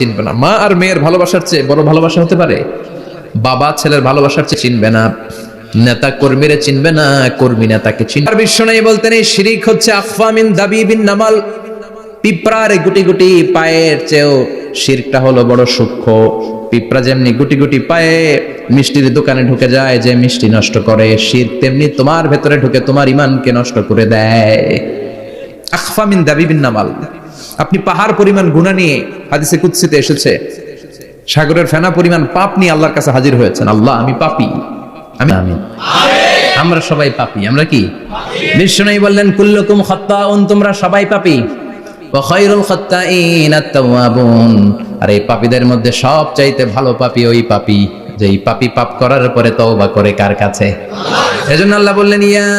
চিনবে না। মা আর মেয়ের ভালোবাসার চেয়ে বড় ভালোবাসা হতে পারে? বাবা ছেলের ভালোবাসার চেয়ে চিনবে না, নেতা কর্মীরে চিনবে না, কর্মী নেতাকে চিনবে। আর বিশ্ব নেই বলতেন এই শিরিক হচ্ছে আখফা মিন দাবিবিন নামাল, পিঁপড়ার গুটি গুটি পায়ের চেয়েও শিরকটা হলো বড় সূক্ষ্ম। পিঁপড়া যেমনি গুটি গুটি পায়ে মিষ্টির দোকানে ঢুকে যায়, যে মিষ্টি নষ্ট করে, শিরক তেমনি তোমার ভেতরে ঢুকে তোমার ঈমানকে নষ্ট করে দেয়। আখফা মিন দাবিবিন নামাল। আপনি পাহাড় পরিমাণ গুনাহ নিয়ে, হাদিসে কুদসিতে এসেছে, সাগরের ফেনা পরিমাণ পাপ নিয়ে আল্লাহর কাছে হাজির হয়েছেন। আল্লাহ আমি পাপী, আমি আমরা সবাই পাপী। আমরা কি? বিষ্ণু বললেন কুল্লুকুম খাত্তাউন, তোমরা সবাই পাপী। ওয়া খায়রুল খাত্তাইন আত-তাওয়াবুন, আর এই পাপীদের মধ্যে সবচাইতে ভালো পাপী ওই পাপী যেই পাপী পাপ করার পরে তওবা করে কার কাছে? এজন্য আল্লাহ বললেন ইয়া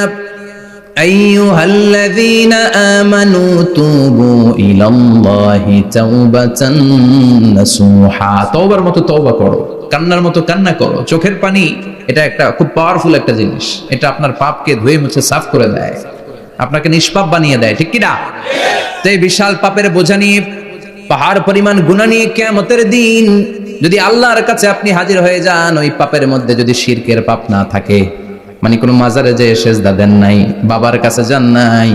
আইয়ুহাল্লাযীনা আমানু তুবু ইলাল্লাহি তাওবাতান নাসুহা, তওবার মতো তওবা করো, কান্নার মতো কান্না করো। চোখের পানি এটা একটা খুব পাওয়ারফুল একটা জিনিস, এটা আপনার পাপকে ধুয়ে মুছে সাফ করে দেয়, আপনাকে নিষ্পাপ বানিয়ে দেয়, ঠিক কি না? তো এই বিশাল পাপের বোঝা নিয়ে, পাহাড় পরিমাণ গুনাহ নিয়ে কিয়ামতের দিন যদি আল্লাহর কাছে আপনি হাজির হয়ে যান, ওই পাপের মধ্যে যদি শিরকের পাপ না থাকে, মানে কোনো মাজারে যে সেজদা দেন নাই, বাবার কাছে যান নাই,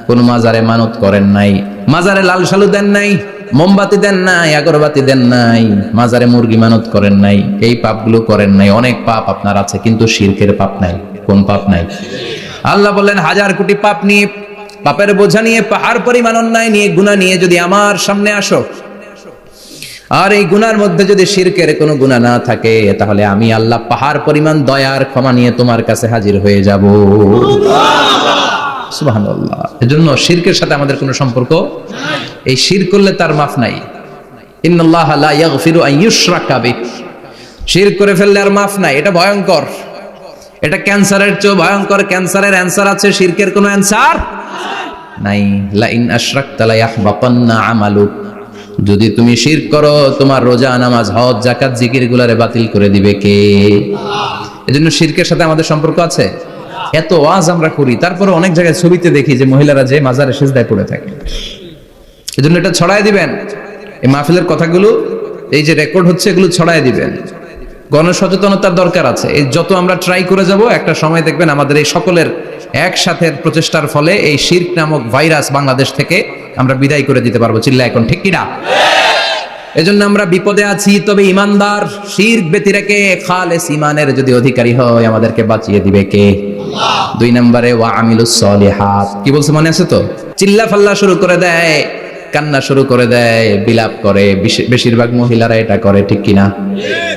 কোনো মাজারে মানত করেন নাই, মাজারে লাল শালু দেন নাই, মোমবাতি দেন নাই, আগরবাতি দেন নাই, মাজারে মুরগি মানত করেন নাই, এই পাপগুলো করেন নাই, অনেক পাপ আপনার আছে, কিন্তু শিরকের পাপ নাই। কোন পাপ নাই? আল্লাহ বললেন হাজার কোটি পাপ নিয়ে, পাপের বোঝা নিয়ে, পাহাড় পরিমাণ অন্যায় নিয়ে, গুনাহ নিয়ে যদি আমার সামনে আসো, আর এই গুনার মধ্যে যদি শিরকের কোনো গুনাহ না থাকে, তাহলে আমি আল্লাহ পাহাড় পরিমাণ দয়ার ক্ষমা নিয়ে তোমার কাছে হাজির হয়ে যাব। সুবহানাল্লাহ। এজন্য শিরকের সাথে আমাদের কোনো সম্পর্ক, এই শিরক করলে তার মাফ নাই। ইন্নাল্লাহা লা ইয়াগফিরু আন ইউশরাকা বিহি, শিরক করে ফেললে আর মাফ নাই। এটা ভয়ঙ্কর, এটা ক্যান্সারের চেয়ে ভয়ঙ্কর। ক্যান্সারের অ্যানসার আছে, শিরকের কোনো অ্যানসার নাই। লা ইন আশরাকতা লা ইয়াহবাতান্না আমালুক, যদি তুমি শিরক করো, তোমার রোজা, নামাজ, হজ, যাকাত, জিকির গুলারে বাতিল করে দিবে কে? এজন্য শিরকের সাথে আমাদের সম্পর্ক আছে। এত ওয়াজ আমরা করি, তারপরে অনেক জায়গায় ছবিতে দেখি যে মহিলারা যে মাজারে সিজদায় পড়ে থাকে। এজন্য এটা ছড়ায় দিবেন, এই মাহফিলের কথাগুলো এই যে রেকর্ড হচ্ছে, এগুলো ছড়ায় দিবেন। গণসচেতনতার দরকার আছে। এই যত আমরা ট্রাই করে যাব, একটা সময় দেখবেন আমাদের এই সকলের একসাথে প্রচেষ্টার ফলে এই শিরক নামক ভাইরাস বাংলাদেশ থেকে আমরা বিদায় করে দিতে পারবো। চিল্লা এখন, ঠিক কিনা? এজন্য আমরা বিপদে আছি, তবে ইমানদার শিরক ব্যতি রেখে খালেস ইমানের যদি অধিকারী হয়, আমাদেরকে বাঁচিয়ে দিবে কে? আল্লাহ। 2 নম্বরে ওয়া আমিলুস সলিহাত, কি বলছে মনে আছে তো? চিল্লা ফাল্লা শুরু করে দেয়, কান্না শুরু করে দেয়, বিলাপ করে। বেশিরভাগ মহিলারা এটা করে, ঠিক কিনা?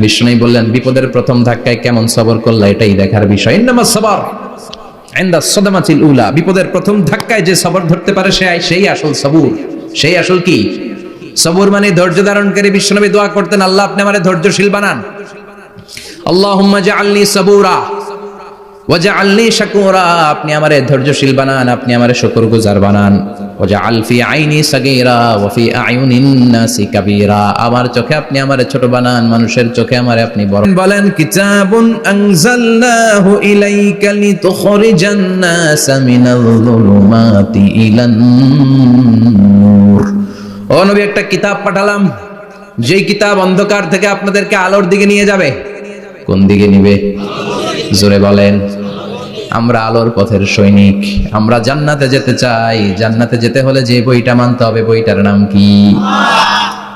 বিষ্ণু বললেন বিপদের প্রথম ধাক্কায় কেমন সবর করলা, এটাই দেখার বিষয়। ইন্নামাস সাবর ইনদা সাদমাতিল উলা, বিপদের প্রথম ধাক্কায় যে সবর ধরতে পারে সেই আসল সবুর, সেই আসল কি সবর, মানে ধৈর্য ধারণকারী। বিশ্বনবী দোয়া করতেন, আল্লাহ আপনি আমারে ধৈর্যশীল বানান। আল্লাহুম্মা জাআলনি সাবুরা ওয়াজআলনি শাকুরা, আপনি আমারে ধৈর্যশীল বানান, আপনি আমারে শুকরগুজার বানান। ওয়াজআল ফি আইনি সাগীরা ওয়া ফি আয়ুনিন নাসি কাবীরা, আমার চোখে আপনি আমারে ছোট বানান, মানুষের চোখে আমারে আপনি বড়। বলেন কিতাবুন আনজালনাহু ইলাইকা লিতুখরিজান নাসা মিনাল যুলুমাতি ইলান নূর, ও নবী একটা কিতাব পাঠালাম, যেই কিতাব অন্ধকার থেকে আপনাদেরকে আলোর দিকে নিয়ে যাবে। কোন দিকে নিবে? জোরে বলেন। আমরা আলোর পথের সৈনিক, আমরা জান্নাতে যেতে চাই। জান্নাতে যেতে হলে যে বইটা মানতে হবে, বইটার নাম কি?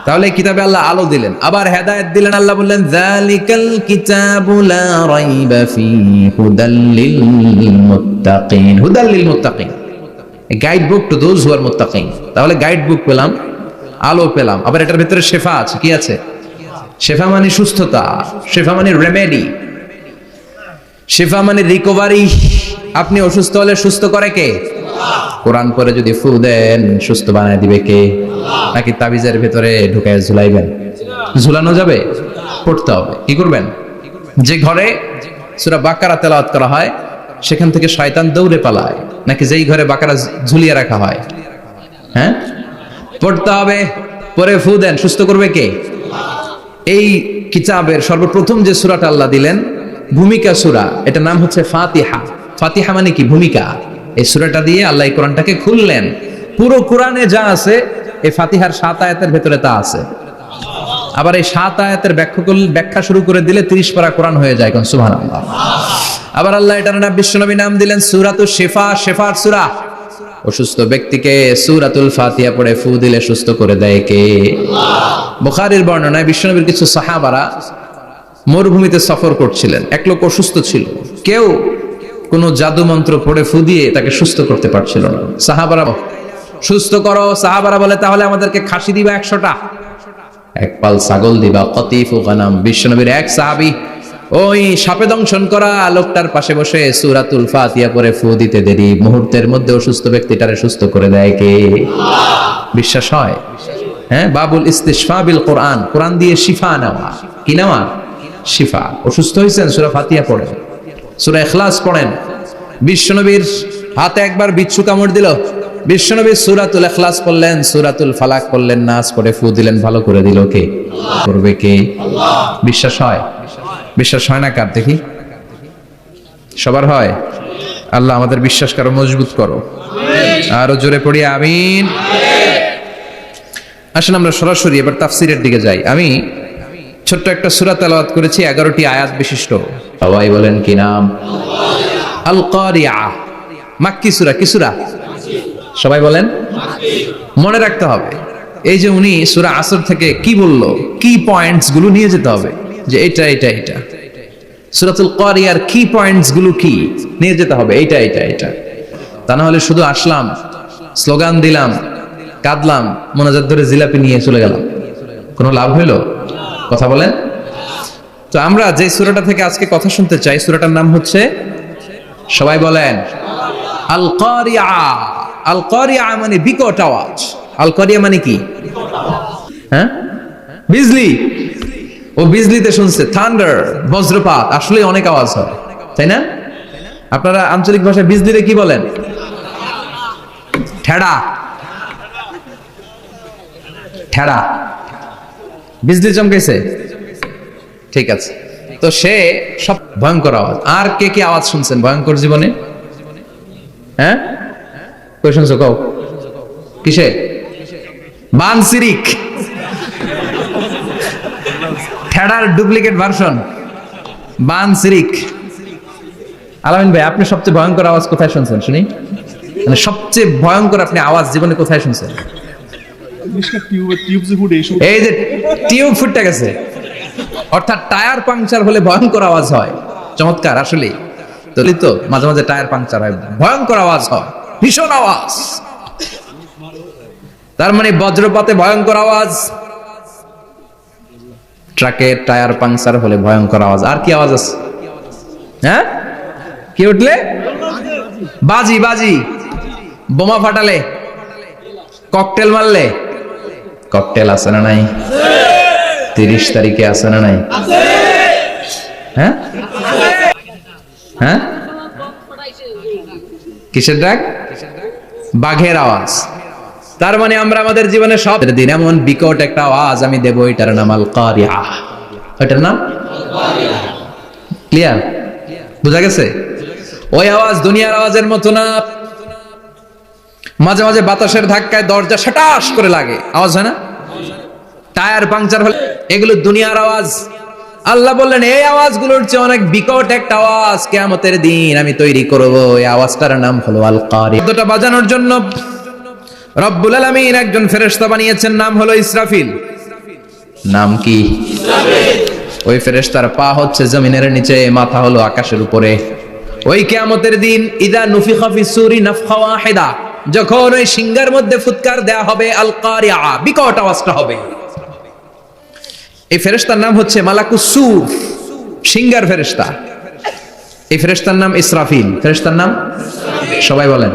তাহলে কিতাবে আল্লাহ আলো দিলেন, আবার হেদায়েত দিলেন। আল্লাহ বললেন যালিকাল কিতাবু লা রাইবা ফীহি হুদাল লিল মুত্তাকিন, হুদাল লিল মুত্তাকিন, guide book to those who are মুত্তাকিন। তাহলে গাইড বুক পেলাম, আলো পেলাম, আবার এটার ভিতরে শেফা আছে। কি আছে? শেফা মানে সুস্থতা, শেফা মানে রেমেডি, শেফা মানে রিকভারি। আপনি অসুস্থ হলে সুস্থ করে কে? কোরআন পড়ে যদি ফু দেন, সুস্থ বানায় দিবে কে? নাকি তাবিজের ভিতরে ঢুকায় ঝুলাইবেন? ঝুলানো যাবে? পড়তে হবে। কি করবেন? যে ঘরে সূরা বাকারা তেলাওয়াত করা হয়, সেখান থেকে শয়তান দৌড়ে পালায়। নাকি যেই ঘরে বাকারা ঝুলিয়ে রাখা হয়? হ্যাঁ, পড়তে হবে। পরে ফু দেন, সুস্থ করবে কে? এই কিতাবের সর্বপ্রথম যে সূরাটা আল্লাহ দিলেন, ভূমিকা সূরা, এটা নাম হচ্ছে ফাতিহা। ফাতিহা মানে কি? ভূমিকা। এই সূরাটা দিয়ে আল্লাহ এই কোরআনটাকে খুললেন। পুরো কোরআনে যা আছে, এই ফাতিহার 7 আয়াতের ভেতরে তা আছে। আবার এই 7 আয়াতের ব্যাখ্যা শুরু করে দিলে 30 পারা কোরআন হয়ে যায়, কোন সুবহানাল্লাহ। আবার আল্লাহ এটার নাম বিশ্বনবী নাম দিলেন সূরাতুশ শিফা, শিফার সূরা। অসুস্থ ব্যক্তিকে সূরাতুল ফাতিহা পড়ে ফু দিলে সুস্থ করে দেয় কে? আল্লাহ। বুখারীর বর্ণনায় বিশ্বনবীর কিছু সাহাবারা মরুভূমিতে সফর করছিলেন, এক লোক অসুস্থ ছিল, কেউ কোন জাদু মন্ত্র পড়ে ফু দিয়ে তাকে সুস্থ করতে পারছিল না। সাহাবারা সুস্থ করো, সাহাবারা বলে তাহলে আমাদেরকে খাসি দিবা 100টা, এক পাল ছাগল দিবা, কতিফু গানাম। বিশ্বনবীর এক সাহাবী ওই সাপে দংশন করা লোকটার পাশে বসে সূরাতুল ফাতিহা পড়ে ফু দিতে দেরি মুহূর্তের মধ্যে অসুস্থ ব্যক্তিটারে সুস্থ করে দেয় কে? আল্লাহ। বিশ্বাস হয়? হ্যাঁ, বাবুল ইস্তিশফা বিল কোরআন, কোরআন দিয়ে শিফা নেওয়া। কি নেওয়া? শিফা। অসুস্থ হয়েছেন, সূরা ফাতিহা পড়েন, সূরা ইখলাস পড়েন। বিশ্বনবীর হাতে একবার বিচ্ছু কামড় দিল, বিশ্বনবী সূরাতুল ইখলাস পড়লেন, সূরাতুল ফালাক পড়লেন, নাস পড়ে ফু দিলেন, ভালো করে দিল কে? আল্লাহ। করবে কে? আল্লাহ। বিশ্বাস হয়? বিশ্বাস হয় না কার? দেখি সবার হয়? আল্লাহ আমাদের বিশ্বাস করো, মজবুত করো। আরো জোরে পড়ি আমিন। আসেন আমরা সরাসরি এবার তাফসিরের দিকে যাই। আমি ছোট্ট একটা সূরা তেলাওয়াত করেছি, 11টি আয়াত বিশিষ্ট। সবাই বলেন কি নাম? আল কারিয়া। মাক্কি সূরা। কি সূরা? সবাই বলেন। মনে রাখতে হবে এই যে উনি সূরা আসর থেকে কি বললো, কি পয়েন্টস গুলো নিয়ে যেতে হবে, যে এটা এটা এটা। সূরাতুল কারিয়ার কি পয়েন্টস গুলো কি নিয়ে যেতে হবে, এটা এটা এটা। তা না হলে শুধু আসলাম, স্লোগান দিলাম, কাঁদলাম, মোনাজাত ধরে জিলাপি নিয়ে চলে গেলাম, কোনো লাভ হইলো? কথা বলেন। তো আমরা যে সূরাটা থেকে আজকে কথা শুনতে চাই, সূরাটার নাম হচ্ছে, সবাই বলেন, আল কারিয়া। আল কারিয়া মানে বিকট আওয়াজ। আল কারিয়া মানে কি? হ্যাঁ, বিজলি। ও বিজলিতে শুনছে, থান্ডার, বজ্রপাত। আসলে অনেক আওয়াজ হয়, তাই না? আপনারা আঞ্চলিক ভাষায় বিজলিরে কি বলেন? ঠেড়া। ঠেড়া। বিজলি চমকেছে, ঠিক আছে। তো সে সব ভয়ঙ্কর আওয়াজ। আর কে কি আওয়াজ শুনছেন ভয়ঙ্কর জীবনে? হ্যাঁ, কই শুনছো? কও কিসে? বানসিরিক, ঠেড়ার ডুপ্লিকেট ভার্সন বানসিরিক। আলামিন ভাই, আপনি সবচেয়ে ভয়ঙ্কর আওয়াজ কোথায় শুনছেন শুনি? মানে সবচেয়ে ভয়ঙ্কর আপনি আওয়াজ জীবনে কোথায় শুনছেন? এই যে টিউব ফুটে গেছে, অর্থাৎ টায়ার পাংচার হলে ভয়ঙ্কর আওয়াজ হয়। চমৎকার। আসলে তো মাঝে মাঝে টায়ার পাংচার হয়, ভয়ঙ্কর আওয়াজ হয়, ভীষণ আওয়াজ। তার মানে বজ্রপাতে ভয়ঙ্কর আওয়াজ, ট্রাকের টায়ার পাংচার হলে ভয়ঙ্কর আওয়াজ। আর কি আওয়াজ আছে? হ্যাঁ, কি উঠলে? বাজি। বাজি। বোমা ফাটালে, ককটেল মারলে। ককটেল আছে না নাই? 30 তারিখে আছে না নাই? হ্যাঁ হ্যাঁ, কিসের ডাক? বাঘের আওয়াজ। তার মানে আমরা আমাদের জীবনে সব দিন এমন বিকট একটা আওয়াজ আমি দেব, এটার নাম আল কারিয়া। এটার নাম ক্লিয়ার? বুঝা গেছে? ওই আওয়াজ দুনিয়ার আওয়াজের মতো না। মাঝে মাঝে বাতাসের ধাক্কায় দরজা সাটাস করে লাগে, আওয়াজ হয় না? টায়ার পাংচার হলে, এগুলো দুনিয়ার আওয়াজ। আল্লাহ বললেন এই আওয়াজগুলোর চেয়ে অনেক বিকট একটা আওয়াজ কিয়ামতের দিন আমি তৈরি করব। এই আওয়াজটার নাম হলো আল কারিয়া। শব্দটা বাজানোর জন্য রব্বুল আলামিন একজন ফেরেশতা বানিয়েছেন, নাম হলো ইসরাফিল। নাম কি? ইসরাফিল। ওই ফেরেশতার পা হচ্ছে জমিনের নিচে, মাথা হলো আকাশের উপরে। ওই কিয়ামতের দিন ইদা নুফিখা ফিস সূরি নাফখা ওয়াহিদা, যখন ওই সিংহার মধ্যে ফুৎকার দেয়া হবে, আল কারিয়া, বিকট আওয়াজটা হবে। এই ফেরেশতার নাম হচ্ছে মালাকুস সূর, সিংহার ফেরেশতা। এই ফেরেশতার নাম ইসরাফিল। ফেরেশতার নাম সবাই বলেন।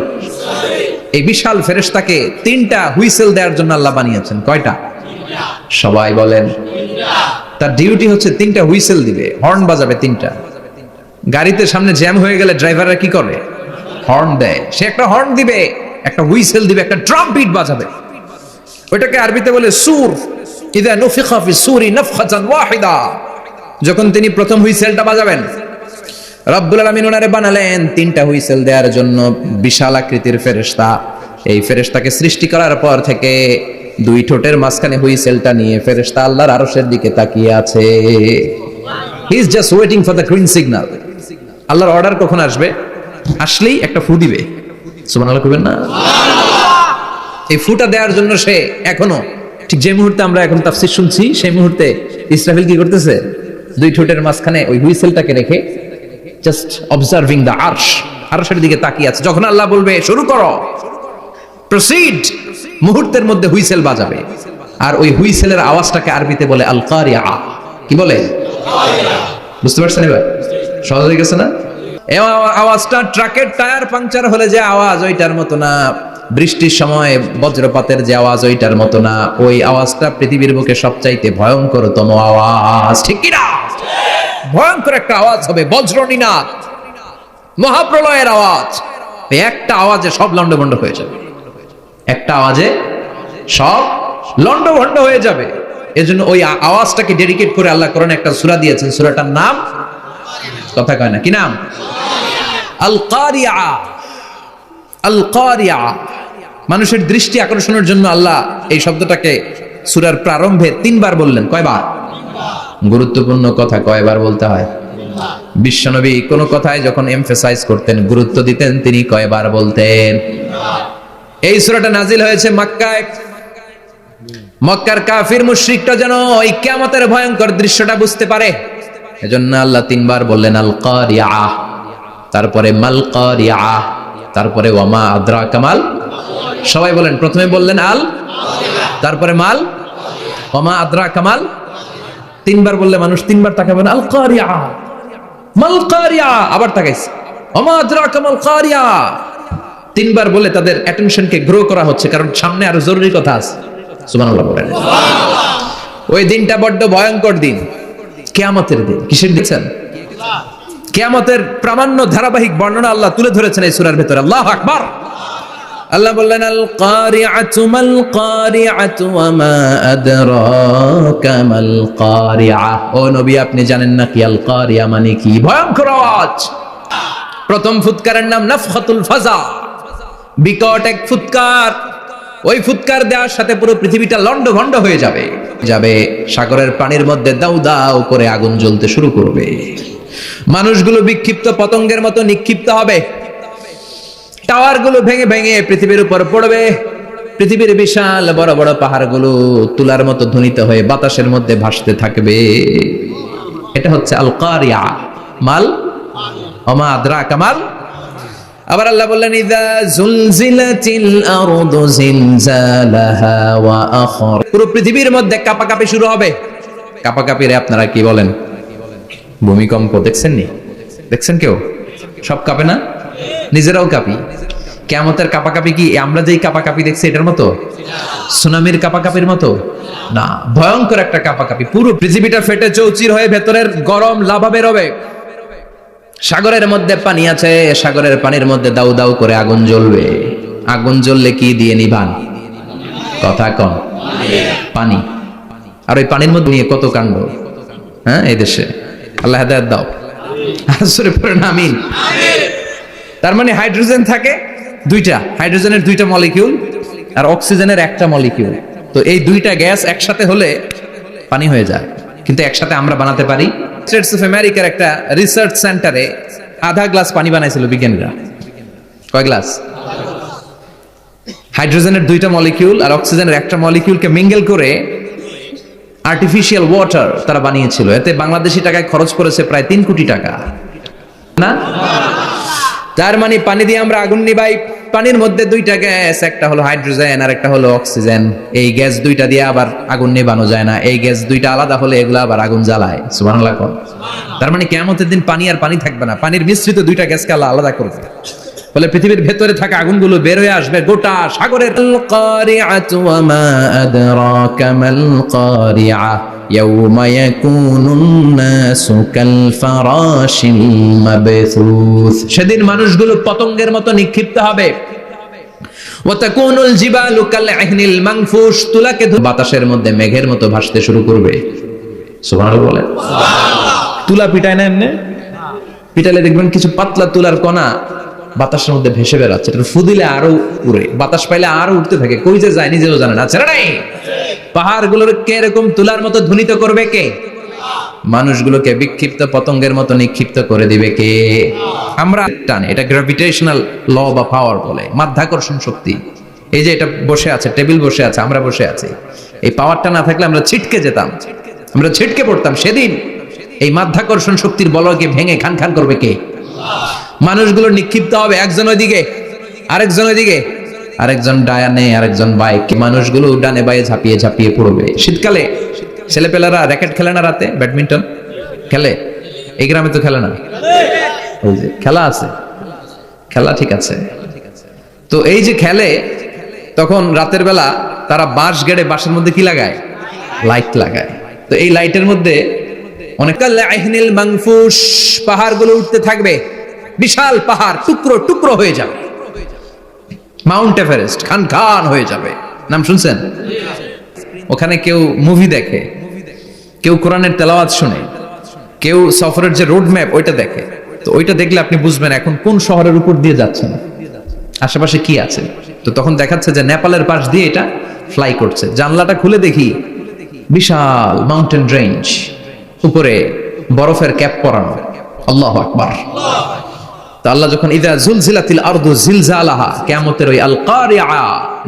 এই বিশাল ফেরেশতাকে 3টা হুইসেল দেওয়ার জন্য আল্লাহ বানিয়েছেন। কয়টা? সবাই বলেন। তার ডিউটি হচ্ছে 3টা হুইসেল দিবে, হর্ন বাজাবে 3টা। গাড়িতে সামনে জ্যাম হয়ে গেলে ড্রাইভাররা কি করে? হর্ন দেয়। সে একটা হর্ন দিবে, একটা হুইসেল দিবে, একটা ড্রাম বিট বাজাবে। ওইটাকে আরবিতে বলে সূর। ইদা নুফিখা ফিস সূরি নাফখাতান ওয়াহিদা, যখন তিনি প্রথম হুইসেলটা বাজাবেন, রব্বুল আলামিন ওনারে বানালেন 3টা হুইসেল দেওয়ার জন্য, বিশাল আকৃতির ফেরেশতা। এই ফেরেশতাকে সৃষ্টি করার পর থেকে দুই ঠোঁটের মাঝখানে হুইসেলটা নিয়ে ফেরেশতা আল্লাহর আরশের দিকে তাকিয়ে আছে। He is just waiting for the green signal. আল্লাহর অর্ডার কখন আসবে? আসলেই একটা ফু দিবে। সুবহানাল্লাহ কইবেন না? এই ফুটা দেওয়ার জন্য সে এখনো, ঠিক যে মুহূর্তে আমরা এখন তাফসীর শুনছি সেই মুহূর্তে ইসরাফিল কি করতেছে? দুই ঠোঁটের মাঝখানে ওই হুইসেলটাকে রেখে জাস্ট অবজার্ভিং দ্য আরশ, আরশের দিকে তাকিয়ে আছে। যখন আল্লাহ বলবে শুরু করো, প্রসিড, মুহূর্তের মধ্যে হুইসেল বাজাবে। আর ওই হুইসেলের আওয়াজটাকে আরবিতে বলে আল কারিয়া। কি বলে? বুঝতে পারছেন এবার? সহজ হয়ে গেছে না? এই আওয়াজটা ট্রাকের টায়ার পাংচার হলে যে আওয়াজ, ওইটার মতো না। বৃষ্টির সময় বজ্রপাতের যে আওয়াজ, ওইটার মতো না। ওই আওয়াজটা পৃথিবীর বুকে সবচাইতে ভয়ঙ্করতম আওয়াজ। ঠিক কি না? ভয়ঙ্কর একটা আওয়াজ হবে, বজ্রনিনাদ, মহাপ্রলয়ের আওয়াজ। একটা আওয়াজে সব লন্ডভন্ড হয়ে যাবে। একটা আওয়াজে সব লন্ডভন্ড হয়ে যাবে। এজন্য ওই আওয়াজটাকে ডেডিকেট করে আল্লাহ কোরআনে একটা সূরা দিয়েছেন। সূরাটার নাম, কথা কয় না, কি নাম? আল কারিয়া। আল কারিয়া, মানুষের দৃষ্টি আকর্ষণের জন্য আল্লাহ এই শব্দটাকে সূরার প্রারম্ভে 3 বার বললেন। কয়বার? গুরুত্বপূর্ণ কথা কয়বার বলতে হয়? বিশ্বনবী কোন কথায় যখন এমফাসাইজ করতেন, গুরুত্ব দিতেন, তিনি কয়বার বলতেন? এই সূরাটা নাজিল হয়েছে মক্কায়। মক্কার কাফির মুশরিকরা যেন ওই কিয়ামতের ভয়ঙ্কর দৃশ্যটা বুঝতে পারে, এজন্য আল্লাহ 3 বার বললেন আল কারিয়া, তারপরে মাল কারিয়া, তারপরে ওয়ামা আদরাকা মাল। সবাই বলেন, প্রথমে বললেন আল, তারপরে মাল, ওয়ামা আদরাকা মাল। 3 বার বললে মানুষ 3 বার তাকাবেন, আল কারিয়া, মাল কারিয়া, আবার তাকাইছে, ওয়ামা আদরাকা মাল কারিয়া। 3 বার বলে তাদের অ্যাটেনশনকে গ্রো করা হচ্ছে, কারণ সামনে আরো জরুরি কথা আছে। সুবহানাল্লাহ বলেন। ওই দিনটা বড্ড ভয়ঙ্কর দিন, কিয়ামতের দিন। কিসের দিন? কিয়ামতের প্রামাণ্য ধারাবাহিক বর্ণনা আল্লাহ তুলে ধরেছেন এই সূরার ভিতরে। আল্লাহু আকবার। আল্লাহ বললেন আল কারিআতু মাল কারিআতু ওয়া মা আদরাকা মাল কারিআ। ও নবী, আপনি জানেন না কি আল কারিয়া মানে কি? ভয়ঙ্কর আওয়াজ। প্রথম ফুৎকারের নাম নাফখাতুল ফাজা, বিকট এক ফুৎকার। ওই ফুৎকার দেওয়ার সাথে পুরো পৃথিবীটা লন্ডভন্ড হয়ে যাবে। সাগরের পানির মধ্যে দাউ দাউ করে আগুন জ্বলতে শুরু করবে। মানুষগুলো বিক্ষিপ্ত পতঙ্গের মতো নিক্ষিপ্ত হবে। টাওয়ারগুলো ভেঙে ভেঙে পৃথিবীর উপর পড়বে। পৃথিবীর বিশাল বড় বড় পাহাড়গুলো তুলার মতো ধ্বনিত হয়ে বাতাসের মধ্যে ভাসতে থাকবে। এটা হচ্ছে আল কারিয়া। মাল, ওমা আদরাকা মাল। আবার আল্লাহ বললেন ইযা জুলজিলাতিল আরদু জিলজালাহা ওয়া আখর। পুরো পৃথিবীর মধ্যে কাঁপাকাঁপি শুরু হবে। কাঁপাকাঁপিরে আপনারা কি বলেন? ভূমিকম্প দেখছেন নি? দেখছেন কেউ? সব কাঁপে না? নিজেরাও কাঁপি। কিয়ামতের কাঁপাকাঁপি কি আমরা যেই কাঁপাকাঁপি দেখছি এটার মতো? সুনামির কাঁপাকাঁপির মতো না। ভয়ঙ্কর একটা কাঁপাকাঁপি। পুরো পৃথিবীটা ফেটে চৌচির হয়ে ভেতরের গরম লাভা বের হবে। সাগরের মধ্যে পানি আছে, সাগরের পানির মধ্যে দাউ দাউ করে আগুন জ্বলবে। আগুন জ্বললে কি দিয়ে নিভান? কথা কম, পানি। আর ওই পানির মধ্যে নিয়ে কত কাণ্ড, হ্যাঁ, এই দেশে। আল্লাহ হেদায়েত দাও। আসরে পড়েন আমিন। তার মানে হাইড্রোজেন থাকে 2টা, হাইড্রোজেনের 2টা মলিকিউল আর অক্সিজেনের 1টা মলিকিউল। তো এই 2টা গ্যাস একসাথে হলে পানি হয়ে যায়, কিন্তু একসাথে আমরা বানাতে পারি। স্টেটস অফ আমেরিকার একটা রিসার্চ সেন্টারে আধা গ্লাস পানি বানাইছিল বিজ্ঞানীরা। কয় গ্লাস? হাইড্রোজেনের 2টা মলিকিউল আর অক্সিজেনের 1টা মলিকিউলকে মিঙ্গেল করে আর্টিফিশিয়াল ওয়াটার তারা বানিয়েছিল। এতে বাংলাদেশি টাকায় খরচ করেছে প্রায় 3 কোটি টাকা না? তার মানে পানি দিয়ে আমরা আগুন নিভাই। পানির মধ্যে 2টা গ্যাস, একটা হলো হাইড্রোজেন আর একটা হলো অক্সিজেন। এই গ্যাস 2টা দিয়ে আবার আগুন নেভানো যায় না। এই গ্যাস 2টা আলাদা হলে এগুলো আবার আগুন জ্বালায়। সুবহানাল্লাহ। তার মানে কিয়ামতের দিন পানি আর পানি থাকবে না, পানির মিশ্রিত 2টা গ্যাসকে আল্লাহ আলাদা করবে। বলে পৃথিবীর ভেতরে থাকা আগুনগুলো বের হয়ে আসবে গোটা সাগরের। আল কারিআতু ওয়া মা আদরাকা মাল কারিআ ইয়াউমা ইয়াকুনুন নাসু কাল ফারাশিল মাবথুস। সেদিন মানুষগুলো পতঙ্গের মতো নিক্ষিপ্ত হবে। ওয়া তাকুনুল জিবালু কাল ইহনিল মানফুশ। তুলাকে বাতাসের মধ্যে মেঘের মতো ভাসতে শুরু করবে। সুবহানাল্লাহ বলেন। সুবহানাল্লাহ। তুলা পিটায় না এমনি? পিটালে দেখবেন কিছু পাতলা তুলার কণা বাতাসের মধ্যে ভেসে বেড়াচ্ছে, এটা ফু দিলে আরো উড়ে, বাতাস পাইলে আরো উঠতে থাকে, কই যে যায় নিজেও জানে না। ছেড়ে নাই, পাহাড়গুলোকে এরকম তুলার মতো ধ্বনিত করবে কে? মানুষগুলোকে বিক্ষিপ্ত পতঙ্গের মতো নিক্ষিপ্ত করে দিবে কে? আমরা টানে, এটা গ্র্যাভিটেশনাল ল বা পাওয়ার বলে, মাধ্যাকর্ষণ শক্তি। এই যে এটা বসে আছে, টেবিল বসে আছে, আমরা বসে আছি, এই পাওয়ারটা না থাকলে আমরা ছিটকে যেতাম, আমরা ছিটকে পড়তাম। সেদিন এই মাধ্যাকর্ষণ শক্তির বলকে ভেঙে খান খান করবে কে? মানুষগুলো নিক্ষিপ্ত হবে, একজন ওইদিকে, আরেকজন ওইদিকে, আরেকজন ডায়ানে, আরেকজন বাইক, মানুষগুলো ডানে বাইয়ে ঝাঁপিয়ে ঝাঁপিয়ে পড়বে। শীতকালে ছেলেপেলেরা র্যাকেট খেলে না, রাতে ব্যাডমিন্টন খেলে, এই গ্রামে তো খেলে না, ওই যে খেলা আছে, খেলা ঠিক আছে। তো এই যে খেলে, তখন রাতের বেলা তারা বাঁশ গেড়ে, বাঁশের মধ্যে কি লাগায়? লাইট লাগায়। তো এই লাইটের মধ্যে অনেক মাংফুস, পাহাড়গুলো উঠতে থাকবে, বিশাল পাহাড় টুকরো টুকরো হয়ে যাবে, মাউন্ট এভারেস্ট খান খান হয়ে যাবে। নাম শুনছেন? ওখানে কেউ মুভি দেখে, কেউ কোরআনের তেলাওয়াত শুনে, কেউ সফরের যে রোড ম্যাপ ওইটা দেখে। তো ওইটা দেখলে আপনি বুঝবেন এখন কোন শহরের উপর দিয়ে যাচ্ছেন, আশেপাশে কি আছে। তো তখন দেখাচ্ছে যে নেপালের পাশ দিয়ে এটা ফ্লাই করছে। জানলাটা খুলে দেখি বিশাল মাউন্টেন রেঞ্জ, উপরে বরফের ক্যাপ পরানো। আল্লাহু আকবার। তো আল্লাহ যখন ইদা জুলজিলাতিল আরদু জিলজালাহা, কিয়ামতের ওই আল কারিআ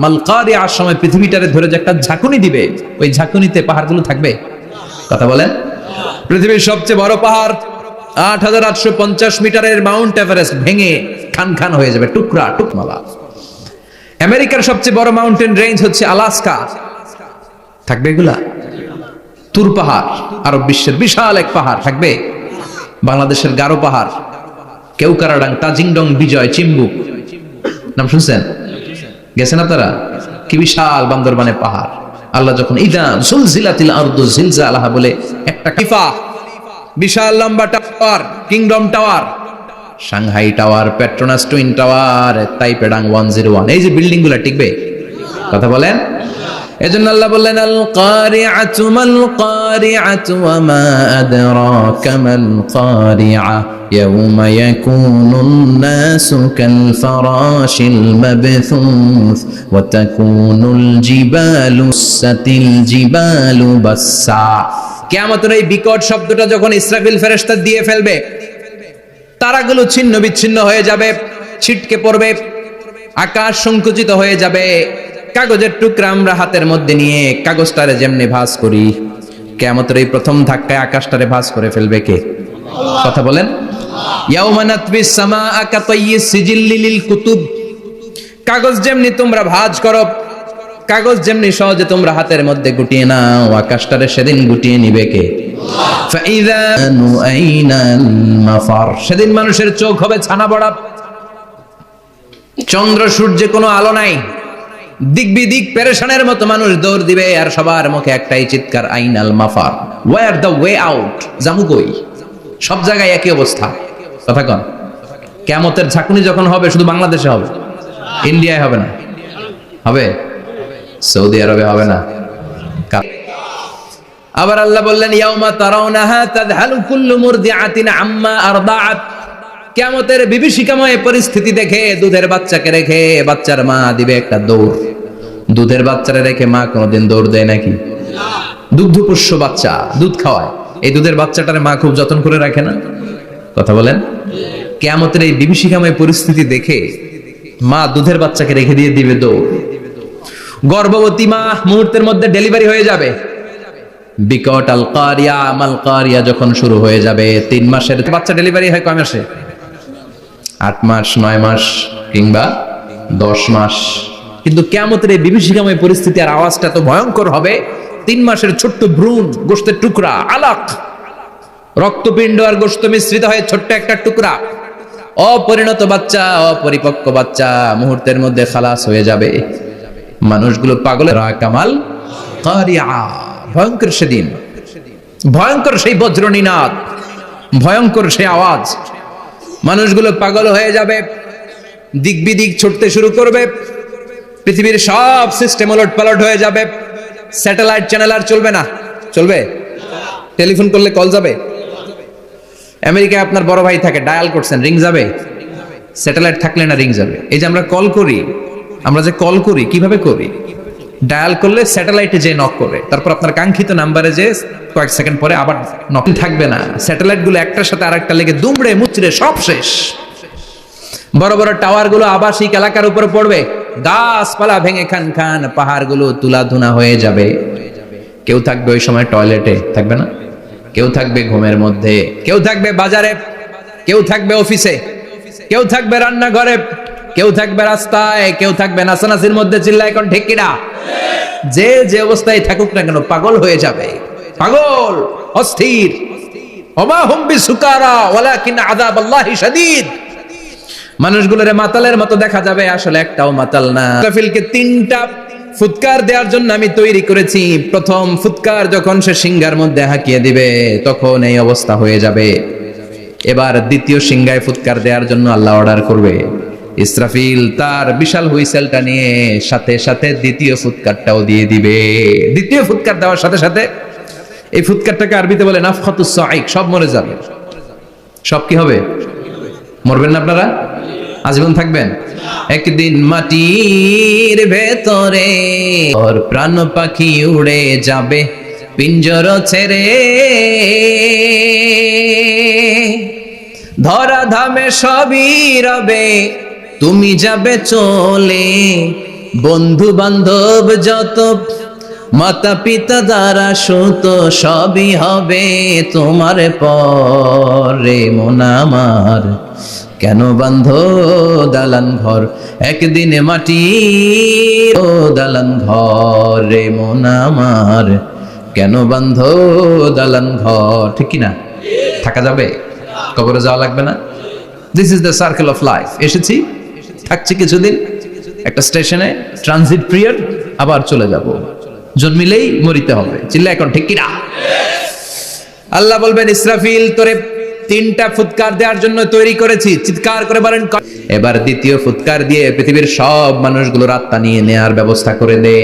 মাল কারিআর সময় পৃথিবীটারে ধরে যে একটা ঝাঁকুনি দিবে, ওই ঝাঁকুনিতে পাহাড়গুলো থাকবে। কথা বলেন, পৃথিবীর সবচেয়ে বড় পাহাড় ৮৮৫০ মিটারের মাউন্ট এভারেস্ট ভেঙে খান খান হয়ে যাবে, টুকরা টুকমালা। আমেরিকার সবচেয়ে বড় মাউন্টেন রেঞ্জ হচ্ছে আলাস্কা, থাকবে এগুলা? তুর পাহাড় আরব বিশ্বের বিশাল এক পাহাড় থাকবে। বাংলাদেশের গারো পাহাড়, কেউকারাডাং, তাজিংডং, বিজয়, চিম্বুক, নাম শুনছেন? গেছেন আপনারা? কি বিশাল বান্দরবানে পাহাড়। আল্লাহ যখন ইদা জুলজিলাতিল আরদু জিলজালাহা বলে একটা কিফা, বিশাল লম্বা tower, kingdom tower, Shanghai tower, Petronas twin tower, তাইপেডাং 101, এই যে বিল্ডিং গুলা টিকবে? কথা বলেন। এজন্য আল্লাহ বললেন আল কারিআতু মাল কারিআতু ওয়া মা আদরাকা মাল কারিআ ইয়াউমা ইয়াকুনুন নাসু কাল ফারাশিল মাবথুস ওয়া তাকুনুল জিবালু সাতিল জিবালু বাসসা। কিয়ামতের এই বিকট শব্দটা যখন ইসরাফিল ফেরেশতা দিয়ে ফেলবে, তারাগুলো ছিন্ন বিচ্ছিন্ন হয়ে যাবে, ছিটকে পড়বে, আকাশ সংকুচিত হয়ে যাবে। কাগজের টুকরা আমরা হাতের মধ্যে নিয়ে কাগজটারে যেমনি ভাঁজ করি, কিয়ামতের এই প্রথম ধাক্কায় আকাশটারে ভাঁজ করে ফেলবে কে? কথা বলেন। ইয়াউমা নাতবিস সামাআ কাতাইয়িস সিজিল্লি লিল কুতুব, কাগজ যেমনি তোমরা ভাঁজ করো, কাগজ যেমনি সহজে তোমরা হাতের মধ্যে গুটিয়ে নাও, আকাশটারে সেদিন গুটিয়ে নিবে কে? ফাইযা নুআইনাল মাফার, সেদিন মানুষের চোখ হবে ছানা বড়া, চন্দ্র সূর্যে কোনো আলো নাই, দিক বিদিক পেরেশানের মতো মানুষ দৌড় দিবে, আর সবার মুখে একটাই চিৎকার, আইনাল মাফার, ওয়্যার দ্য ওয়ে আউট, জামু কই? সব জায়গায় একই অবস্থা। কথা কন। কিয়ামতের ঝাঁকুনি যখন হবে শুধু বাংলাদেশে হবে, ইন্ডিয়ায় হবে না, হবে সৌদি আরবে হবে না। আবার আল্লাহ বললেন ইয়াউমা তারাউনাহা তাযহালু কুল্লু মুরদিআতিন আম্মা আরদাআত, কিয়ামতের বিভীষিকাময় পরিস্থিতি দেখে দুধের বাচ্চাকে রেখে বাচ্চার মা দিবে একটা দৌড়। দুধের বাচ্চারে রেখে মা কোনোদিন দৌড় দেয় নাকি? দুগ্ধপোষ্য বাচ্চা, দুধ খাওয়ায়, এই দুধের বাচ্চাটারে মা খুব যত্ন করে রাখে না? কথা বলেন। কিয়ামতের এই বিভীষিকাময় পরিস্থিতি দেখে মা দুধের বাচ্চাকে রেখে দিয়ে দিবে দৌড়। গর্ভবতী মা মুহূর্তের মধ্যে ডেলিভারি হয়ে যাবে। বিকট আল কারিয়া মাল কারিয়া যখন শুরু হয়ে যাবে, 3 মাসের বাচ্চা ডেলিভারি হয় কয় মাসে? 8 মাস, 9 মাস কিংবা 10 মাস। কিন্তু কিয়ামতের এই বিভীষিকাময় পরিস্থিতি আর আওয়াজটা তো ভয়ঙ্কর হবে। 3 মাসের ছোট্ট ভ্রূণ, গোশতের টুকরা, আলাক, রক্তপিণ্ড আর গোশত মিশ্রিত হয়ে ছোট্ট একটা টুকরা, অপরিণত বাচ্চা, অপরিপক্ক বাচ্চা মুহূর্তের মধ্যে খালাস হয়ে যাবে। মানুষগুলো পাগলের কামাল কারিয়া। ভয়ঙ্কর সেদিন, ভয়ঙ্কর সেই বজ্রনীনাদ, ভয়ঙ্কর সেই আওয়াজ। মানুষগুলো পাগল হয়ে যাবে, দিক বিদিক ছুটতে শুরু করবে, পৃথিবীর সব সিস্টেম ওলট পালট হয়ে যাবে। স্যাটেলাইট চ্যানেল আর চলবে না। চলবে? টেলিফোন করলে কল যাবে? আমেরিকায় আপনার বড় ভাই থাকে, ডায়াল করছেন, রিং যাবে? স্যাটেলাইট থাকলে না রিং যাবে। এই যে আমরা যে কল করি কিভাবে করি? ডায়াল করলে স্যাটেলাইটে যে নক করে, তারপর আপনার কাঙ্ক্ষিত নাম্বারে যে কয়েক সেকেন্ড পরে আবার নক থাকবে না। স্যাটেলাইট গুলো একটার সাথে আরেকটা লেগে দুমড়ে মুচড়ে সব শেষ। বড় বড় টাওয়ার গুলো আবাসিক এলাকার উপরে পড়বে, গাছপালা ভেঙে খান খান, পাহাড় গুলো তুলাধুনা হয়ে যাবে। কেউ থাকবে ওই সময় টয়লেটে, থাকবে না? কেউ থাকবে ঘুমের মধ্যে, কেউ থাকবে বাজারে, কেউ থাকবে অফিসে, কেউ থাকবে রান্নাঘরে, কেউ থাকবে রাস্তায়, কেউ থাকবে নাচানাচির মধ্যে। চিল্লায় এখন ঠিক কিনা? যে যে অবস্থায় থাকুক না কেন পাগল হয়ে যাবে, পাগল, অস্থির। ওমা হুম বিসুকারা ওয়ালাকিন আযাবাল্লাহি শাদীদ। মানুষগুলোরে মাতালের মতো দেখা যাবে, আসলে একটাও মাতাল না। ইসরাফিলকে 3টা ফুৎকার দেওয়ার জন্য আমি তৈরি করেছি। প্রথম ফুৎকার যখন সে সিংহার মধ্যে হাঁকিয়ে দিবে তখন এই অবস্থা হয়ে যাবে। এবার দ্বিতীয় সিংহায় ফুৎকার দেওয়ার জন্য আল্লাহ অর্ডার করবে। ইসরাফিল তার বিশাল হুইসেলটা নিয়ে সাথে সাথে দ্বিতীয় ফুৎকারটাও দিয়ে দিবে। দ্বিতীয় ফুৎকার দেওয়ার সাথে সাথে এই ফুৎকারটাকে আরবিতে বলে নাফখাতুস সাঈক, সব মরে যাবে। সব কি হবে? মরবেন না আপনারা? আজীবন থাকবেন? একদিন মাটির ভেতরে ওর প্রাণ পাখি উড়ে যাবে পিঞ্জর ছেড়ে, ধরা ধামে সবই রবে তুমি যাবে চলে, বন্ধু বান্ধব যত মাতা পিতা দ্বারা সুত সবই হবে তোমার পরে। মন আমার কেন বান্ধ দালান ঘর, একদিন মাটির দালান ঘর রে মন আমার, কেন বান্ধ দালান ঘর। ঠিক কিনা? থাকা যাবে? কবরে যাওয়া লাগবে না? This is the circle of life. এসেছি, থাকছি কিছুদিন, একটা স্টেশনে ট্রানজিট পিরিয়ড, আবার চলে যাব। জন্মিলেই মরিতে হবে। চিল্লা এখন ঠিক কিনা? আল্লাহ বলবেন ইসরাফিল তোরে 3টা ফুৎকার দেওয়ার জন্য তৈরি করেছি, চিৎকার করে বলেন। এবার দ্বিতীয় ফুৎকার দিয়ে পৃথিবীর সব মানুষগুলোর আত্মা নিয়ে নেয়ার ব্যবস্থা করে দে।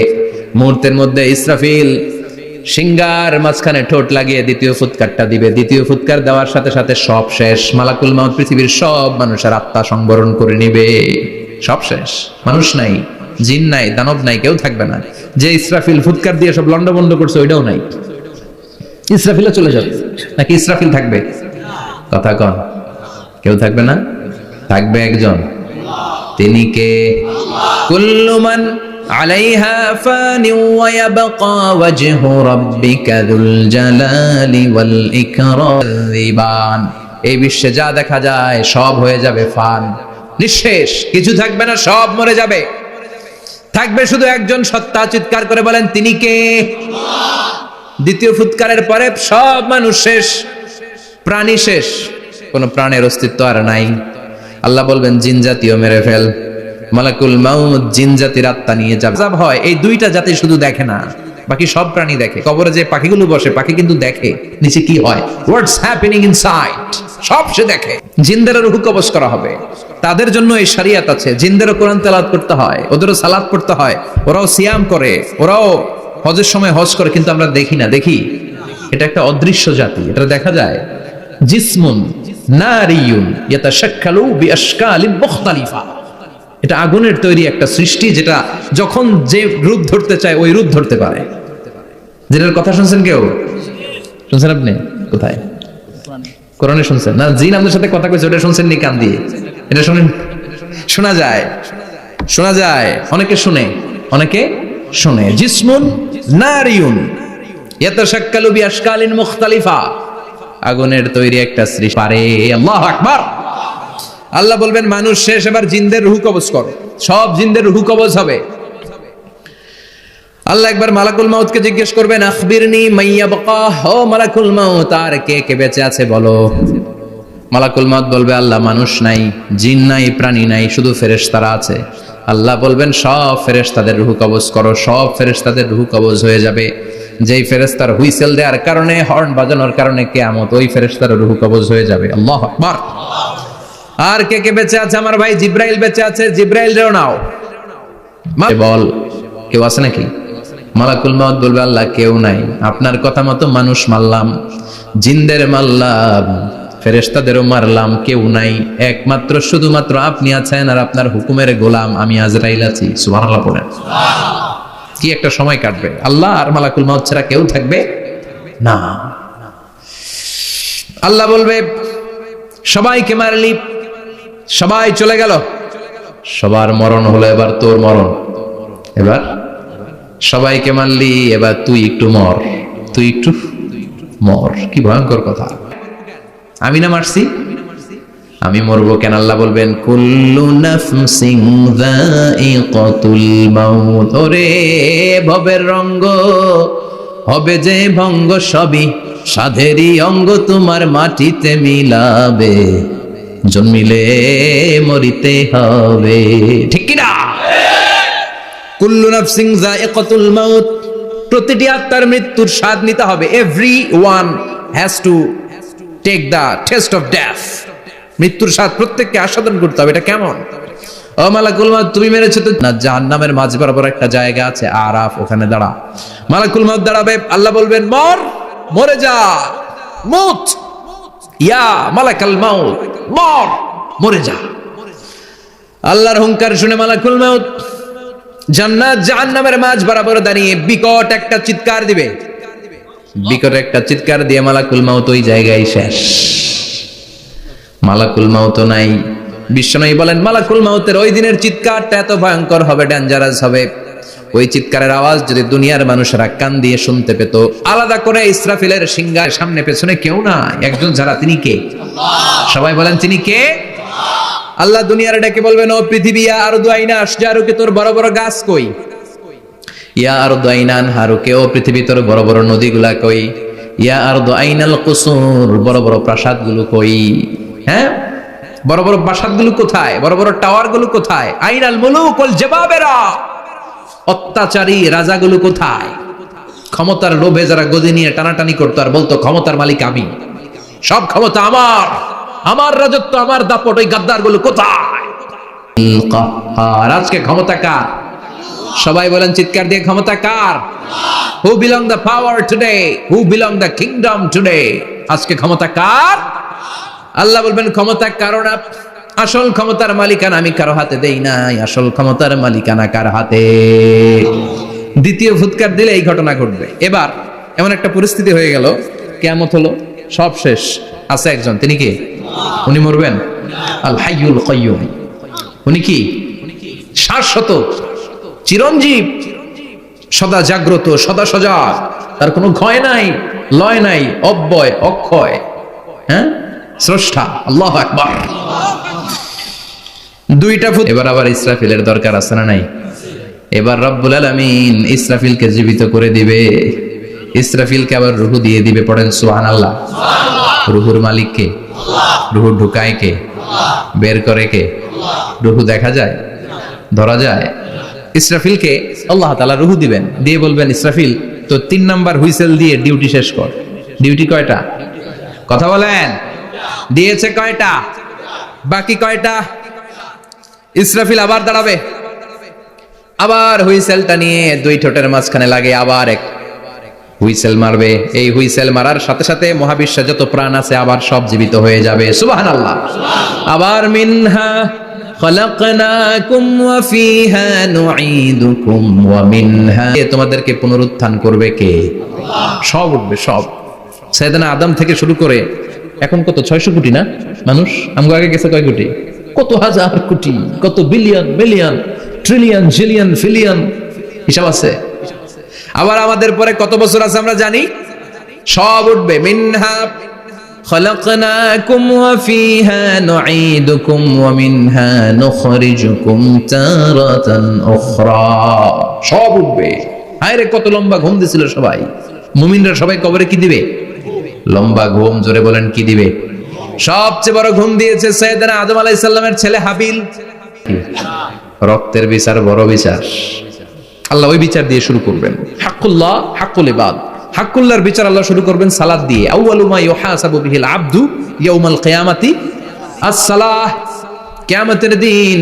মুহূর্তের মধ্যে ইসরাফিল সিংহার মাঝখানে ঠোঁট লাগিয়ে দ্বিতীয় ফুৎকারটা দিবে। দ্বিতীয় ফুৎকার দেওয়ার সাথে সাথে সব শেষ। মালাকুল মাউত পৃথিবীর সব মানুষের আত্মা সংবরণ করে নিবে। সব শেষ, মানুষ নাই, জিন নাই, দানব নাই, কেউ থাকবে না। যে ইসরাফিল ফুৎকার দিয়ে সব লন্ডভন্ড করছে ওইটাও নাই। ইসরাফিলও চলে যাবে, নাকি ইসরাফিল থাকবে? কথা কন, কেউ থাকবে না? থাকবে একজন, তিনি কে? কুল্লু মান আলাইহা ফানি ওয়া ইয়াবকা ওয়াজহু রাব্বিকা যুল জালালি ওয়াল ইকরাম। এই বিশ্বে যা দেখা যায় সব হয়ে যাবে ফান, নিঃশেষ, কিছু থাকবে না, সব মরে যাবে। থাকবে শুধু একজন সত্তা। চিৎকার করে বলেন তিনি কে? দ্বিতীয় ফুৎকারের পরে সব মানুষ শেষ, প্রাণী শেষ, কোন প্রাণের অস্তিত্ব আর নাই। আল্লাহ বলবেন জিন জাতিও মেরে ফেল। মালাকুল মাউত জিন জাতির আত্মা নিয়ে যাবে। হয় এই 2টা জাতি শুধু দেখে না, বাকি সব প্রাণী দেখে। কবরে যে পাখিগুলো বসে, পাখি কিন্তু দেখে নিচে কি হয়, হোয়াটস হ্যাপেনিং ইনসাইড, সব সে দেখে। জিনদের রূহ কবজ করা হবে, তাদের জন্য এই শরিয়ত আছে। জিনদেরও কোরআন তেলাওয়াত করতে হয়, ওদেরও সালাত পড়তে হয়, ওরাও সিয়াম করে, ওরাও হজের সময় হজ করে, কিন্তু আমরা দেখি না। দেখি? এটা একটা অদৃশ্য জাতি, এটা দেখা যায়। জিসমুন নারিয়ুন ইয়াতাশাক্কালু বিআশকালিন মুখতালিফা। এটা আগুনের তৈরি একটা সৃষ্টি, যেটা যখন যে রূপ ধরতে চায় ওই রূপ ধরতে পারে। যেটার কথা শুনছেন কেউ? শুনছেন আপনি? কোথায়? কোরআনে শুনছেন না? জিন আমাদের সাথে কথা কইছে, ওটা শুনছেন নি কান দিয়ে? এটা শুনেন, শোনা যায়, শোনা যায়। অনেকে শুনে, অনেকে শুনে। জিসমুন নারিয়ুন ইয়াতাশাক্কালু বিআশকালিন মুখতালিফা, আগুনের তৈরি একটা সৃষ্টি পারে। আল্লাহু আকবার। আল্লাহ বলবেন মানুষ শেষ, এবার জিনদের রূহ কবজ করো। সব জিনদের রূহ কবজ হবে। আল্লাহ একবার মালাকুল মাউতকে জিজ্ঞেস করবেন আখবিরনি মাইয়াবকা, ও মালাকুল মাউত আর কে কে বেঁচে আছে বলো। মালাকুল মাউত বলবে আল্লাহ মানুষ নাই, জিন নাই, প্রাণী নাই, শুধু ফেরেশতারা আছে। আল্লাহ বলবেন সব ফেরেশতাদের রূহ কবজ করো। সব ফেরেশতাদের রূহ কবজ হয়ে যাবে। যেই ফেরেশতার হুইসেল দেওয়ার কারণে, হর্ন বাজানোর কারণে কিয়ামত, ওই ফেরেশতার রূহ কবজ হয়ে যাবে। আল্লাহু আকবার। আর কে কে বেঁচে আছে? আমার ভাই জিব্রাইল বেঁচে আছে, জিব্রাইল রেও নাও। বল কেউ আছে নাকি? মালাকুল মাউত বলবে আল্লাহ কেউ নাই, আপনার কথা মতো মানুষ মারলাম, জিনদের মারলাম, ফেরেশতাদেরও মারলাম, কেউ নাই, একমাত্র শুধুমাত্র আপনি আছেন আর আপনার হুকুমের গোলাম আমি আজরাইল আছি। সুবহানাল্লাহ পড়েন। কি একটা সময় কাটবে, আল্লাহ আর মালাকুল মাউত ছাড়া কেউ থাকবে না। আল্লাহ বলবে সবাইকে মারলি, সবাই চলে গেল, সবার মরণ হলো, এবার তোর মরণ। এবার সবাইকে মারলি, এবার তুই একটু মর, তুই একটু মর। কি ভয়ঙ্কর কথা। আমি না মারছি, আমি মরবো কেন? আল্লাহ বলবেন কুল্লু নাফসিন যায়িকাতুল মাউত। ওরে ভবের রঙ্গ হবে যে ভঙ্গ, সবই সাধেরই অঙ্গ, তোমার মাটিতে মিলাবে, জন্মিলে মরিতে হবে। ঠিক কি না? কুল্লু নাফসিন যায়িকাতুল মাউত, প্রতিটি আত্মার মৃত্যুর স্বাদ নিতে হবে। Everyone has to take the test of death. মৃত্যুর স্বাদ প্রত্যেককে আস্বাদন করতে হবে। এটা কেমন? ও মালাকুল মাউত, তুমি মেরেছো তো না, জাহান্নামের মাঝ বরাবর একটা জায়গা আছে আরাফ, ওখানে দাঁড়া। মালাকুল মাউত দাঁড়াবে, আল্লাহ বলবেন মর, মরে যা, মুত ইয়া মালাকুল মাউত, মর, মরে যা। আল্লাহর হুঙ্কার শুনে মালাকুল মাউত জান্নাত জাহান্নামের মাঝ বরাবর দাঁড়িয়ে বিকট একটা চিৎকার দিবে। বিকট একটা চিৎকার দিয়ে মালাকুল মাউত ওই জায়গায় শেষ। মালাকুল মাউত নাই। বিশ্বনবী বলেন মালাকুল মাউতের ওই দিনের চিৎকারটা এত ভয়ঙ্কর হবে, ডেঞ্জারাস হবে। ওই চিৎকারের আওয়াজ যদি দুনিয়ার মানুষেরা কান দিয়ে শুনতে পেত, আলাদা করে ইসরাফিলের সিংহার সামনে পেছনে কেউ না, একজন যারা, তিনি কে? সবাই বলেন তিনি কে? আল্লাহ দুনিয়ার ডেকে বলবেন ও পৃথিবী, ইয়া আরদু আইনা আশজারুকে, তোর বড় বড় গাছ কই? ইয়া আরদু আইনা আনহারুকে, ও পৃথিবী তোর বড় বড় নদীগুলা কই? ইয়া আরদু আইনাল কুসুর, বড় বড় প্রাসাদগুলো কই? হ্যাঁ, বড় বড় প্রাসাদগুলো কোথায়? বড় বড় টাওয়ারগুলো কোথায়? আইনাল মুলুক ওয়াল জাবাবেরা, অত্যাচারী রাজাগুলো কোথায়? ক্ষমতার লোভে যারা গদি নিয়ে টানাটানি করতো আর বলতো ক্ষমতার মালিক আমি, সব ক্ষমতা আমার, আমার রাজত্ব, আমার দাপট, ওই গাদ্দারগুলো কোথায়? আর আজকে ক্ষমতা কার? সবাই বলেন চিৎকার দিয়ে, ক্ষমতা কার? Who belong the power today, who belong the kingdom today? আজকে ক্ষমতা কার? আল্লাহ বলবেন ক্ষমতা কারো না, আসল ক্ষমতার মালিকানা আমি কারো হাতে দেই নাই, আসল ক্ষমতার মালিকানা কার হাতে? দ্বিতীয় ফুৎকার দিলে এই ঘটনা ঘটবে। এবার এমন একটা পরিস্থিতি হয়ে গেল, কিয়ামত হলো, সব শেষ, আছে একজন, তিনি কি? উনি মরবেন? আল হাইয়ুল কাইয়ুম। উনি কি? শাশ্বত, চিরঞ্জীব, সদা জাগ্রত, সদা সজাগ, তার কোনো ক্ষয় নাই, লয় নাই, অব্যয়, অক্ষয়, হ্যাঁ, স্রষ্টা। আল্লাহু আকবার। দুইটা ফুৎ। এবার আবার ইসরাফিলের দরকার আছে না নাই? এবার রব্বুল আলামিন ইসরাফিলকে জীবিত করে দিবে, ইসরাফিলকে আবার রূহ দিয়ে দিবে। পড়েন সুবহানাল্লাহ। রূহুর মালিক কে? রূহ ঢুকায় কে? বের করে কে? রূহ দেখা যায়, ধরা যায়? ইসরাফিলকে আল্লাহ তাআলা রূহ দিবেন, দিয়ে বলবেন ইসরাফিল তো 3 নাম্বার হুইসেল দিয়ে ডিউটি শেষ কর। ডিউটি কয়টা? কথা বলেন। দিয়েছে কয়টা? বাকি কয়টা? ইসরাফিল আবার দাঁড়াবে, আবার হুইসেলটা নিয়ে দুই ঠোঁটের মাঝখানে লাগে আবার এক হুইসেল মারবে। এই হুইসেল মারার সাথে সাথে মহাবিশ্বে যত প্রাণ আছে আবার সব জীবিত হয়ে যাবে। সুবহানাল্লাহ। আবার মিনহা খালাকনাকুম ওয়া ফিহা নুঈদুকুম ওয়া মিনহা, তোমাদেরকে পুনরুত্থান করবে কে? সব উঠবে, সব। সাইয়েদনা আদম থেকে শুরু করে এখন কত 600 কোটি না মানুষ? আমগো আগে গেছে কয় কোটি? কত হাজার কোটি, কত billion, million, trillion, zillion, pillion, হিসাব আছে। আবার আমাদের পরে কত বছর আছে আমরা জানি? সব উঠবে। মিনহা খালাকনাকুম ওয়া ফিহা নুঈদুকুম ওয়া মিনহা নুখরিজুকুম তারাতান উখরা, সব উঠবে। হায়রে কত লম্বা ঘুম দিছিল সবাই। মুমিনরা সবাই কবরে কি দিবে? লম্বা ঘুম। জোরে বলেন কি দিবে? সবচেয়ে বড় ঘুম দিয়েছে সাইয়েদনা আদম আলাইহিস সালামের ছেলে হাবিল। রক্তের বিচার বড় বিচার, আল্লাহ ওই বিচার দিয়ে শুরু করবেন। হাক্কুল্লাহ, হাক্কুল ইবাদ, হাক্কুল্লাহর বিচার আল্লাহ শুরু করবেন সালাত দিয়ে। আউয়ালু মা ইউহাসাবু বিহিল আবদু ইয়াউমাল কিয়ামাতি আস-সালাহ। কিয়ামতের দিন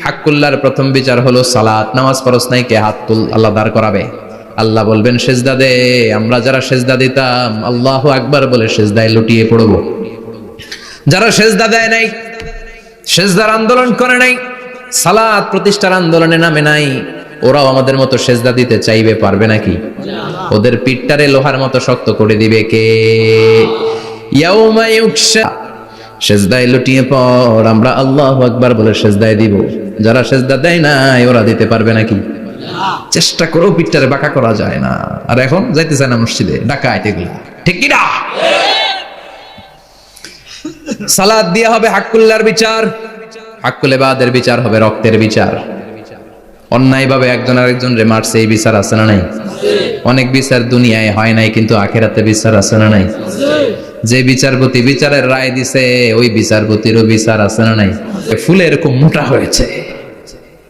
হাক্কুল্লাহর প্রথম বিচার হলো সালাত। নামাজ ফরজ নাই, কে হাত তুল, আল্লাহ দাঁড় করাবে। আল্লাহ বলবেন সেজদা দে। আমরা যারা সেজদা দিতাম আল্লাহু আকবার বলে সেজদায় লুটিয়ে পড়ব। যারা সেজদা দেয় নাই, সেজদার আন্দোলন করে নাই, সালাত প্রতিষ্ঠার আন্দোলনে নামে নাই, ওরাও আমাদের মতো সেজদা দিতে চাইবে, পারবে নাকি? ওদের পিঠটারে লোহার মতো শক্ত করে দিবে কে? ইয়াউমা ইউকশা, সেজদায় লুটিয়ে পড়, আমরা আল্লাহু আকবার বলে সেজদায় দিব। যারা সেজদা দেয় নাই ওরা দিতে পারবে নাকি? চেষ্টা করেও পিঠটারে বাঁকা করা যায় না। আর এখন যাইতে চায় না মসজিদে, ডাকাইতে এগুলা, ঠিক কি না? সালাত দিয়া হবে হাক্কুল্লাহর বিচার, হাক্কুল ইবাদের বিচার হবে রক্তের বিচার। অন্যায় ভাবে একজন আরেকজন রে মারছে, এই বিচার আছে না নাই? অনেক বিচার দুনিয়ায় হয় নাই, কিন্তু আখিরাতে বিচার আছে না নাই? যে বিচারপতি বিচারের রায় দিছে, ওই বিচারপতিরও বিচার আছে না নাই? ফুলে এরকম মোটা হয়েছে,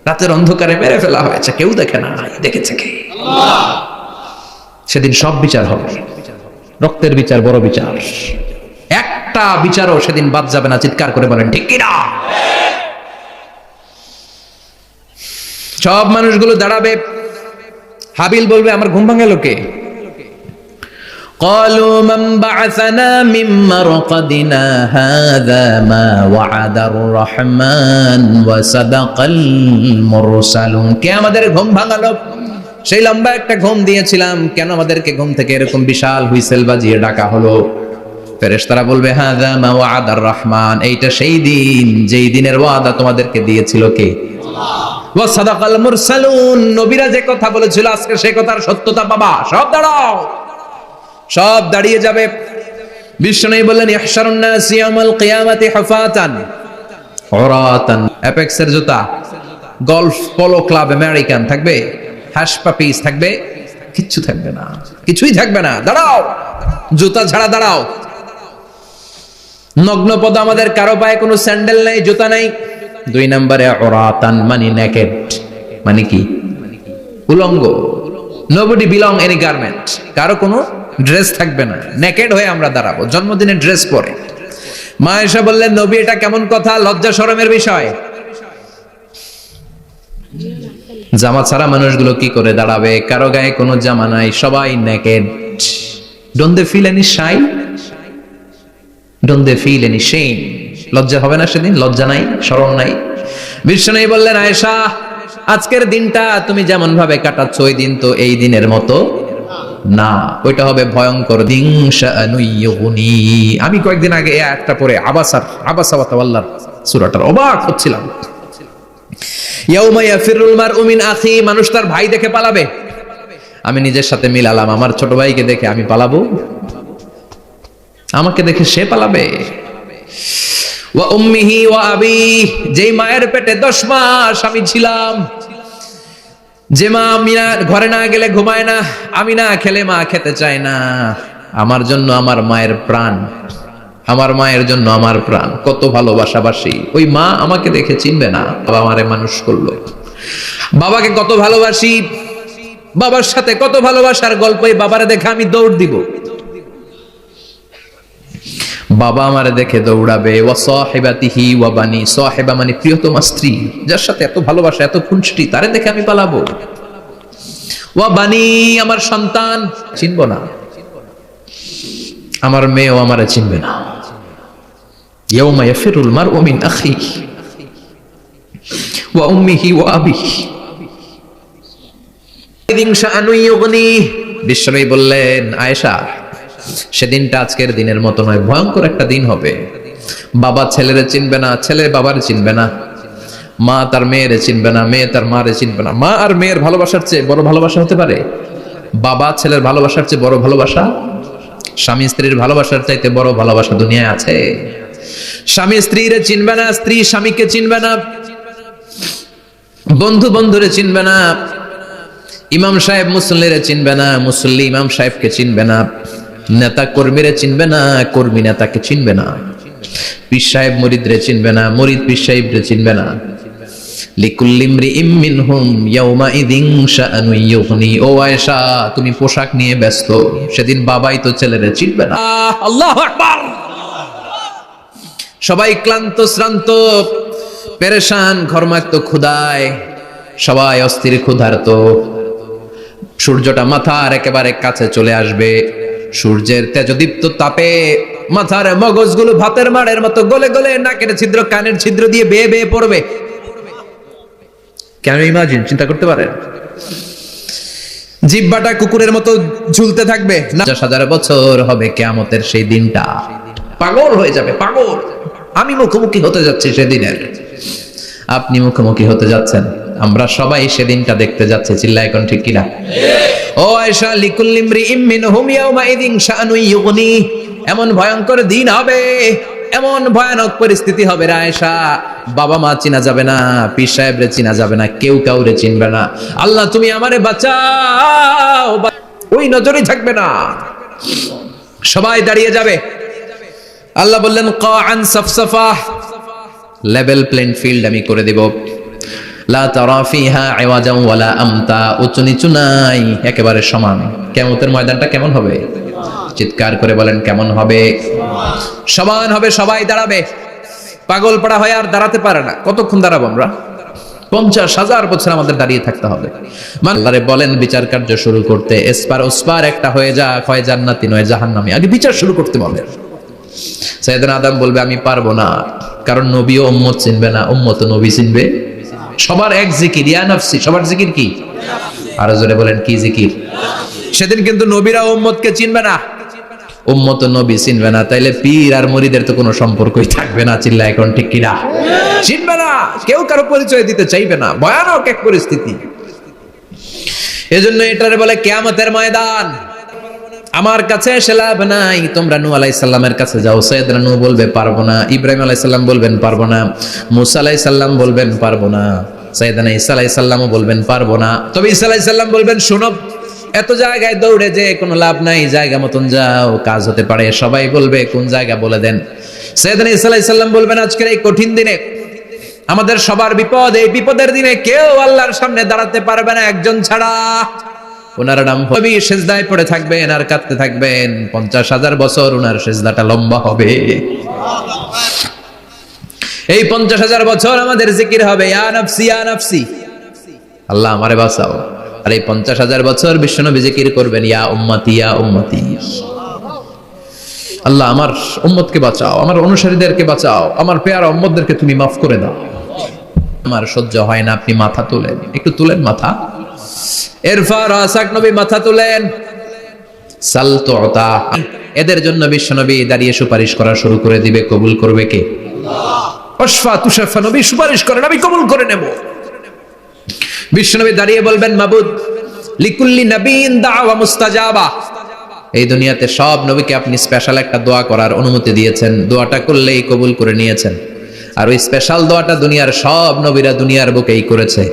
রাতের অন্ধকারে মেরে ফেলা হয়েছে, কেউ দেখে না, দেখেছে কে? সেদিন সব বিচার হবে, রক্তের বিচার, বড় বিচার। একটা বিচারও সেদিন বাদ যাবে না, চিৎকার করে বলেন ঠিক কিনা? সব মানুষগুলো দাঁড়াবে, হাবিল বলবে আমার ঘুম ভাঙালো কে? قالوا من بعثنا من مرقدنا هذا ما وعد الرحمن وصدق المرسلون। কে আমাদের ঘুম ভাঙালো? সেই লম্বা একটা ঘুম দিয়েছিলাম, কেন আমাদেরকে ঘুম থেকে এরকম বিশাল হুইসেল বাজিয়ে ডাকা হলো? ফেরেশতারা বলবে হাযা মা ওয়া'দার রহমান, এইটা সেই দিন যেই দিনের ওয়াদা তোমাদেরকে দিয়েছিল কে? আল্লাহ। ওয়া সাদাকাল মুরসালুন, নবীরা যে কথা বলেছিল আজকে সেই কথার সত্যতা পাবা। সব দাঁড়াও, সব দাঁড়িয়ে যাবে। বিশ্বনবী বললেন ইহশারুন নাস ইয়াউমাল কিয়ামাতি হুফাতান উরাতান। অ্যাপেক্সের জুতা, গলফ পোলো ক্লাব আমেরিকান থাকবে, হ্যাশ পাপিস থাকবে, কিচ্ছু থাকবে না, কিছুই থাকবে না। দাঁড়াও, জুতা ছাড়া দাঁড়াও। নগ্নপদ, আমাদের কারো পায়ে কোনো স্যান্ডেল নাই, জুতা নাই। 2 নম্বরে উরাতান মানে নেকেড, মানে কি? উলঙ্গ। নোবডি বিলং এনি গার্মেন্ট, কারো কোনো ড্রেস থাকবে না, নেকেড হয়ে আমরা দাঁড়াবো, জন্মদিনে ড্রেস পরে। মা আয়েশা বললেন নবী এটা কেমন কথা, লজ্জা শরমের বিষয়। জামা ছাড়া মানুষগুলো কি করে দাঁড়াবে? কারো গায়ে কোনো জামা নাই, সবাই naked. Don't they feel any shy? Don't they feel any shame? লজ্জা হবে না সেদিন? লজ্জা নাই, শরম নাই। বিশ্বনবী বললেন আয়েশা আজকের দিনটা তুমি যেমন ভাবে কাটাচ্ছ, ওই দিন তো এই দিনের মতো না, ওইটা হবে ভয়ঙ্কর দিন। শাআনুয়ুগনি, আমি কয়েকদিন আগে এই আয়াতটা পড়ে আবাসা ওয়া তাওয়াল্লার সূরাটার অবাক হচ্ছিলাম। ইয়াউমা ইয়াফিরুল মারউ মিন আখি, মানুষ তার ভাই দেখে পালাবে। আমি নিজের সাথে মিলালাম, আমার ছোট ভাইকে দেখে আমি পালাবো? আমাকে দেখে সে পালাবে? ওয়া উম্মিহি ওয়া আবি, যেই মায়ের পেটে 10 মাস আমি ছিলাম, যে মা মিনা ঘরে না গেলে ঘুমায় না, আমি না খেলে মা খেতে চায় না, আমার জন্য আমার মায়ের প্রাণ, আমার মায়ের জন্য আমার প্রাণ, কত ভালোবাসাবাসি। ওই মা আমাকে দেখে চিনবে না, বাবা আমারে মানুষ করলো। বাবাকে কত ভালোবাসি, বাবার সাথে কত ভালোবাসার গল্প, এই বাবারে দেখে আমি দৌড় দিব, বাবা আমারে দেখে দৌড়াবে। ওয়া সাহিবাতিহি ওয়া বানি, সাহিবা মানে প্রিয়তমা স্ত্রী, যার সাথে এত ভালোবাসা, এত খুনসুটি, তারে দেখে আমি পালাবো। ওয়া বানি, আমার সন্তান চিনব না, আমার মেয়েও আমারে চিনবে না। ইয়াউমা ইয়াফিরুল মারউ মিন আখিহি ওয়া উম্মিহি ওয়া আবিহি ইদিন শাআনুয়ুগনি। বিশ্বনবী বললেন আয়েশা সেদিনটা আজকের দিনের মতো নয়, ভয়ঙ্কর একটা দিন হবে। বাবা ছেলেরে চিনবে না, ছেলে বাবারে চিনবে না, মা তার মেয়েরে চিনবে না, মেয়ে তার মারে চিনবে না। মা আর মেয়ের ভালোবাসার চেয়ে বড় ভালোবাসা হতে পারে? বাবা ছেলের ভালোবাসার চেয়ে বড় ভালোবাসা? স্বামী স্ত্রীর ভালোবাসার চাইতে বড় ভালোবাসা দুনিয়ায় আছে? স্বামী স্ত্রীরে চিনবে না, স্ত্রী স্বামীকে চিনবে না, বন্ধু বন্ধুরে চিনবে না, ইমাম সাহেব মুসল্লিরে চিনবে না, মুসল্লি ইমাম সাহেবকে চিনবে না, নেতা কর্মীরে চিনবে না, কর্মী নেতাকে চিনবে না, পীর সাহেব মুরিদরে চিনবে না, মুরিদ পীর সাহেবরে চিনবে না। লিকুল্লি ইমরিইম মিনহুম ইয়াউমাইযিন শাআনুন ইউগনি। ও আয়েশা তুমি পোশাক নিয়ে ব্যস্ত, সেদিন বাবাই তো ছেলেরে চিনবে না। আল্লাহু আকবার। সবাই ক্লান্ত শ্রান্ত পেরেশান, ঘর্মাক্ত ক্ষুধায়, সবাই অস্থির ক্ষুধার্ত। সূর্যটা মাথার একেবারে কাছে চলে আসবে, সূর্যের তেজদীপ্ত তাপে মাথার মগজগুলো ভাতের মাড়ের মতো গলে গলে নাকের ছিদ্র কানের ছিদ্র দিয়ে বেয়ে বেয়ে পড়বে। কেন ইমাজিন, চিন্তা করতে পারেন? জিহ্বাটা কুকুরের মতো ঝুলতে থাকবে। 50,000 বছর হবে কিয়ামতের সেই দিনটা। পাগল হয়ে যাবে, পাগল। আমি মুখোমুখি হতে যাচ্ছি সেদিনের, আপনি মুখোমুখি হতে যাচ্ছেন, আমরা সবাই সেদিনটা দেখতে যাচ্ছি। চিল্লায় এখন ঠিক কিনা? ও আয়েশা, লিকুল্লি ইমরিইম মিনহুম ইয়াওমাইযিন শাআনুন ইউগনি। এমন ভয়ঙ্কর দিন হবে, এমন ভয়ানক পরিস্থিতি হবে রে আয়েশা, বাবা মা চিনা যাবে না, পীর সাহেবরে চিনা যাবে না, কেউ কাউরে চিনবে না। আল্লাহ তুমি আমারে বাঁচাও, ওই নজরই থাকবে না, সবাই দাঁড়িয়ে যাবে। আল্লাহ বললেন কাআন সাফসাফা, লেভেল প্লেইং ফিল্ড আমি করে দেব। লা তারা ফিহা আওয়াজান ওয়ালা আমতা, উঁচু নিচু নাই, একেবারে সমান। কিয়ামতের ময়দানটা কেমন হবে? চিৎকার করে বলেন কেমন হবে? সমান হবে, সবাই দাঁড়াবে। পাগল পাড়া হয়ে আর দাঁড়াতে পারে না। কতক্ষণ দাঁড়াবো আমরা? 50,000 বছর আমাদের দাঁড়িয়ে থাকতে হবে। আল্লাহরে বলেন বিচার কার্য শুরু করতে, এসপার ওসপার একটা হয়ে যাক, হয় জান্নাতি নয় জাহান্নামী, আগে বিচার শুরু করতে বলেন। সাইয়েদনা আদম বলবে আমি পারবো না, কারণ নবীও উম্মত চিনবে না, উম্মত নবী চিনবে। সবার এক জিকির, ইয়া নাফসি। সবার জিকির কি? আরো জোরে বলেন কি জিকির? সেদিন কিন্তু নবীরা উম্মতকে চিনবে না, উম্মত নবী চিনবে না, তাইলে পীর আর মুরিদের তো কোনো সম্পর্কই থাকবে না। চিল্লা এখন ঠিক কিনা? চিনবে না, কেউ কারো পরিচয় দিতে চাইবে না। ভয়ানক এক পরিস্থিতি। এজন্য এটারে বলে কিয়ামতের ময়দান। আমার কাছে এসে লাভ নাই, তোমরা নূহ আলাইহিস সালামের কাছে যাও। সাইয়েদনা নূহ বলবে পারবো না, ইব্রাহিম আলাইহিস সালাম বলবেন পারবো না, মুসা আলাইহিস সালাম বলবেন পারবো না, সাইয়েদনা ঈসা আলাইহিস সালামও বলবেন পারবো না। তবে ঈসা আলাইহিস সালাম বলবেন শোনো, এত জায়গায় দৌড়ে যে কোনো লাভ নাই, জায়গা মতন যাও, কাজ হতে পারে। সবাই বলবে কোন জায়গা বলে দেন। সাইয়েদনা ঈসা আলাইহিস সালাম বলবেন আজকের এই কঠিন দিনে আমাদের সবার বিপদ, এই বিপদের দিনে কেউ আল্লাহর সামনে দাঁড়াতে পারবে না একজন ছাড়া। ওনার নাম হবে, সেজদায় পড়ে থাকবেন আর কাঁদতে থাকবেন। 50,000 বছর ওনার সেজদাটা লম্বা হবে। এই 50,000 বছর আমাদের জিকির হবে ইয়া নাফসি ইয়া নাফসি, আল্লাহ আমারে বাঁচাও। আর এই 50,000 বছর বিশ্বনবী জিকির করবেন ইয়া উম্মতি ইয়া উম্মতি, আল্লাহ আমার উম্মতকে বাঁচাও, আমার অনুসারীদেরকে বাঁচাও, আমার পেয়ারা উম্মতদেরকে তুমি মাফ করে দাও। আমার সহ্য হয় না, আপনি মাথা তুলেন, একটু তুলেন মাথা। এরফার রাসাক নবী মাথা তুলেন। সাল তুতা, এদের জন্য বিশ্বনবী দাঁড়িয়ে সুপারিশ করা শুরু করে দিবে। কবুল করবে কে? আল্লাহ। ওয়াশফা তুশাফা, নবী সুপারিশ করেন, আমি কবুল করে নেব। বিশ্বনবী দাঁড়িয়ে বলবেন মাবুদ লিকুল্লি নবীন দাওয়া মুস্তাজাবা, এই দুনিয়াতে সব নবীকে আপনি স্পেশাল একটা দোয়া করার অনুমতি দিয়েছেন, দোয়াটা করলেই কবুল করে নিয়েছেন। আর ওই স্পেশাল দোয়াটা দুনিয়ার সব নবীরা দুনিয়ার বুকেই করেছে,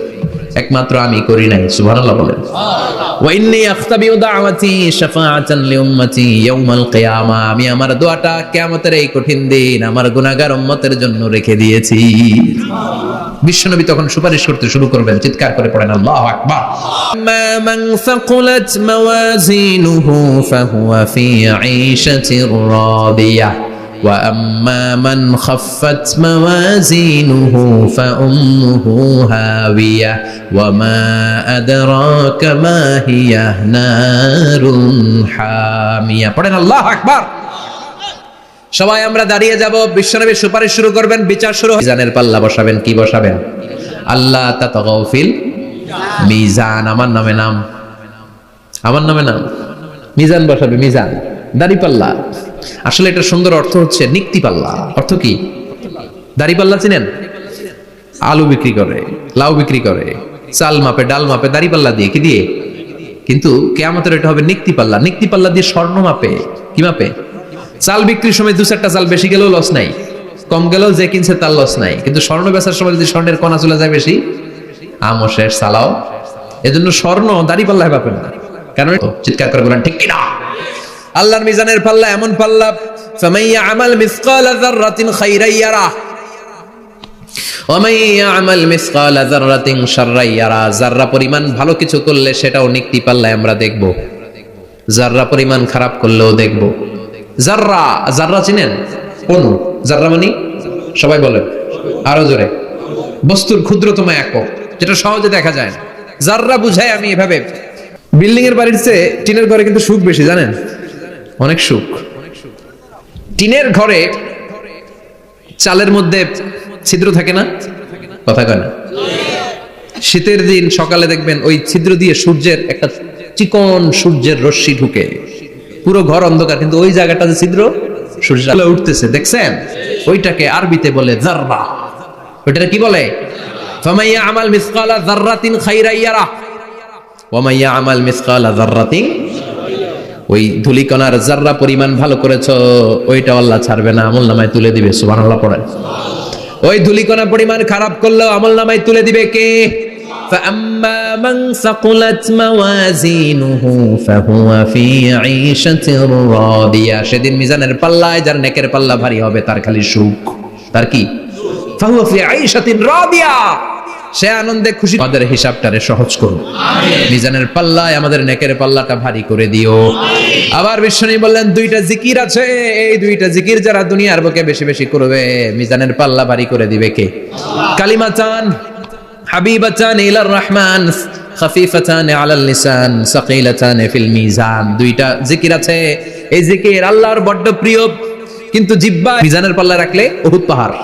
একমাত্র আমি করি নাই। সুবহানাল্লাহ বলেন। ওয়া ইন্নী আখতাবিউ দাওয়াতি শাফাআতান লিউম্মতি ইয়াউমাল কিয়ামা, আমি আমার দোয়াটা কিয়ামতের এই কঠিন দিন আমার গুনাহগার উম্মতের জন্য রেখে দিয়েছি। বিশ্বনবী তখন সুপারিশ করতে শুরু করবেন। চিৎকার করে পড়েন আল্লাহু আকবার। মান ফাকুলাত মাওয়াজিনুহু ফাহুয়া ফি ঈশাতির রাদিয়াহ ওয়া আম্মা মান খাফফাত মাওয়াজিনুহু ফাউম্মুহু হাওিয়াহ ওয়া মা আদরাকা মা হিয়া নারুন হামিয়া। পড়েন আল্লাহু আকবার। সবাই আমরা দাঁড়িয়ে যাব, বিশ্বনবী সুপারিশ শুরু করবেন, বিচার শুরু। মিজানের পাল্লা বসাবেন, কি বসাবেন? আল্লাহ তাতাগাউ ফিল মিজান। আমার নামে নাম, আমার নামে নাম, মিজান বসাবে। মিজান দাড়ি পাল্লা, আসলে এটা সুন্দর অর্থ হচ্ছে নিক্তি পাল্লা। অর্থ কি? দাড়ি পাল্লা চিনেন? আলু বিক্রি করে, লাউ বিক্রি করে, চাল মাপে, ডাল মাপে, দাড়ি পাল্লা দিয়ে। কি দিয়ে? কিন্তু কিয়ামতের এটা হবে নিক্তি পাল্লা। নিক্তি পাল্লা দিয়ে স্বর্ণ মাপে। কি মাপে? চাল বিক্রির সময় 2-4টা চাল বেশি গেলেও লস নাই, কম গেলেও যে কিনছে তার লস নাই। কিন্তু স্বর্ণ বেচার সময় যদি স্বর্ণের কণা চলে যায় বেশি, আমও শেষ, সালাও। এজন্য স্বর্ণ দাড়ি পাল্লায় পাবেন না। কারণ চিৎকার করে বলেন ঠিক কিনা? আল্লাহর মিজানের পাল্লা এমন পাল্লা, ফামান ইয়ামাল মিসকালা যাররাতিন খাইরান ইয়ারা ওয়া মান ইয়ামাল মিসকালা যাররাতিন শাররান ইয়ারা। যাররা পরিমাণ ভালো কিছু করলে সেটাও নিক্তি পাল্লায় আমরা দেখব, যাররা পরিমাণ খারাপ করলেও দেখব। জাররা, জাররা চিনেন? অণু। জাররা মানে সবাই বলেন আরো জোরে, বস্তুর ক্ষুদ্রতম একক, যেটা সহজে দেখা যায় না। জাররা বুঝায় আমি এভাবে, বিল্ডিং এর বাড়ির চেয়ে টিনের ঘরে কিন্তু সুখ বেশি, জানেন? অনেক সুখ। টিনের ঘরে চালের মধ্যে ছিদ্র থাকে না, কথা কয় না? শীতের দিন সকালে দেখবেন ওই ছিদ্র দিয়ে সূর্যের একটা চিকন সূর্যের রশ্মি ঢুকে, পুরো ঘর অন্ধকার, কিন্তু ওই জায়গাটা যে ছিদ্র, সূর্য আলো উঠতেছে, দেখছেন? ওইটাকে আরবিতে বলে যাররা। ওইটা কি বলে? ফামাইয়া আমাল মিসকালা যাররাতিন খাইরা ইয়ারা ওয়া মাইয়া আমাল মিসকালা যাররাতিন, ওই ধূলিকণার যাররা পরিমাণ ভালো করেছো ওইটা আল্লাহ ছাড়বে না, আমলনামায় তুলে দিবে। সুবহানাল্লাহ পড়েন। ওই ধূলিকণা পরিমাণ খারাপ করলেও আমলনামায় তুলে দিবে কে? فأما من ثقلت موازينه فهو في عيشة راضية। সেদিন মিজানের পাল্লায় যার নেকের পাল্লা ভারী হবে তার খালি সুখ, তার কি? فهو في عيشة راضية, সে আনন্দে খুশি। আমাদের হিসাবটারে সহজ করো, মিজানের পাল্লায় আমাদের নেকের পাল্লাটা ভারী করে দিও। আবার বিশ্বনবী বললেন দুইটা জিকির আছে, এই দুইটা জিকির যারা দুনিয়ার বুকে বেশি বেশি করবে মিজানের পাল্লা ভারী করে দিবে কে? কালিমাতান হাবিবাতান ইলার রহমান খাফিফাতান আলাল লিসান সাকিলাতান ফিল মিজান। দুইটা জিকির আছে, এই জিকির আল্লাহর বড় প্রিয়, কিন্তু জিহ্বা মিজানের পাল্লা রাখলে উহুদ পাহাড়।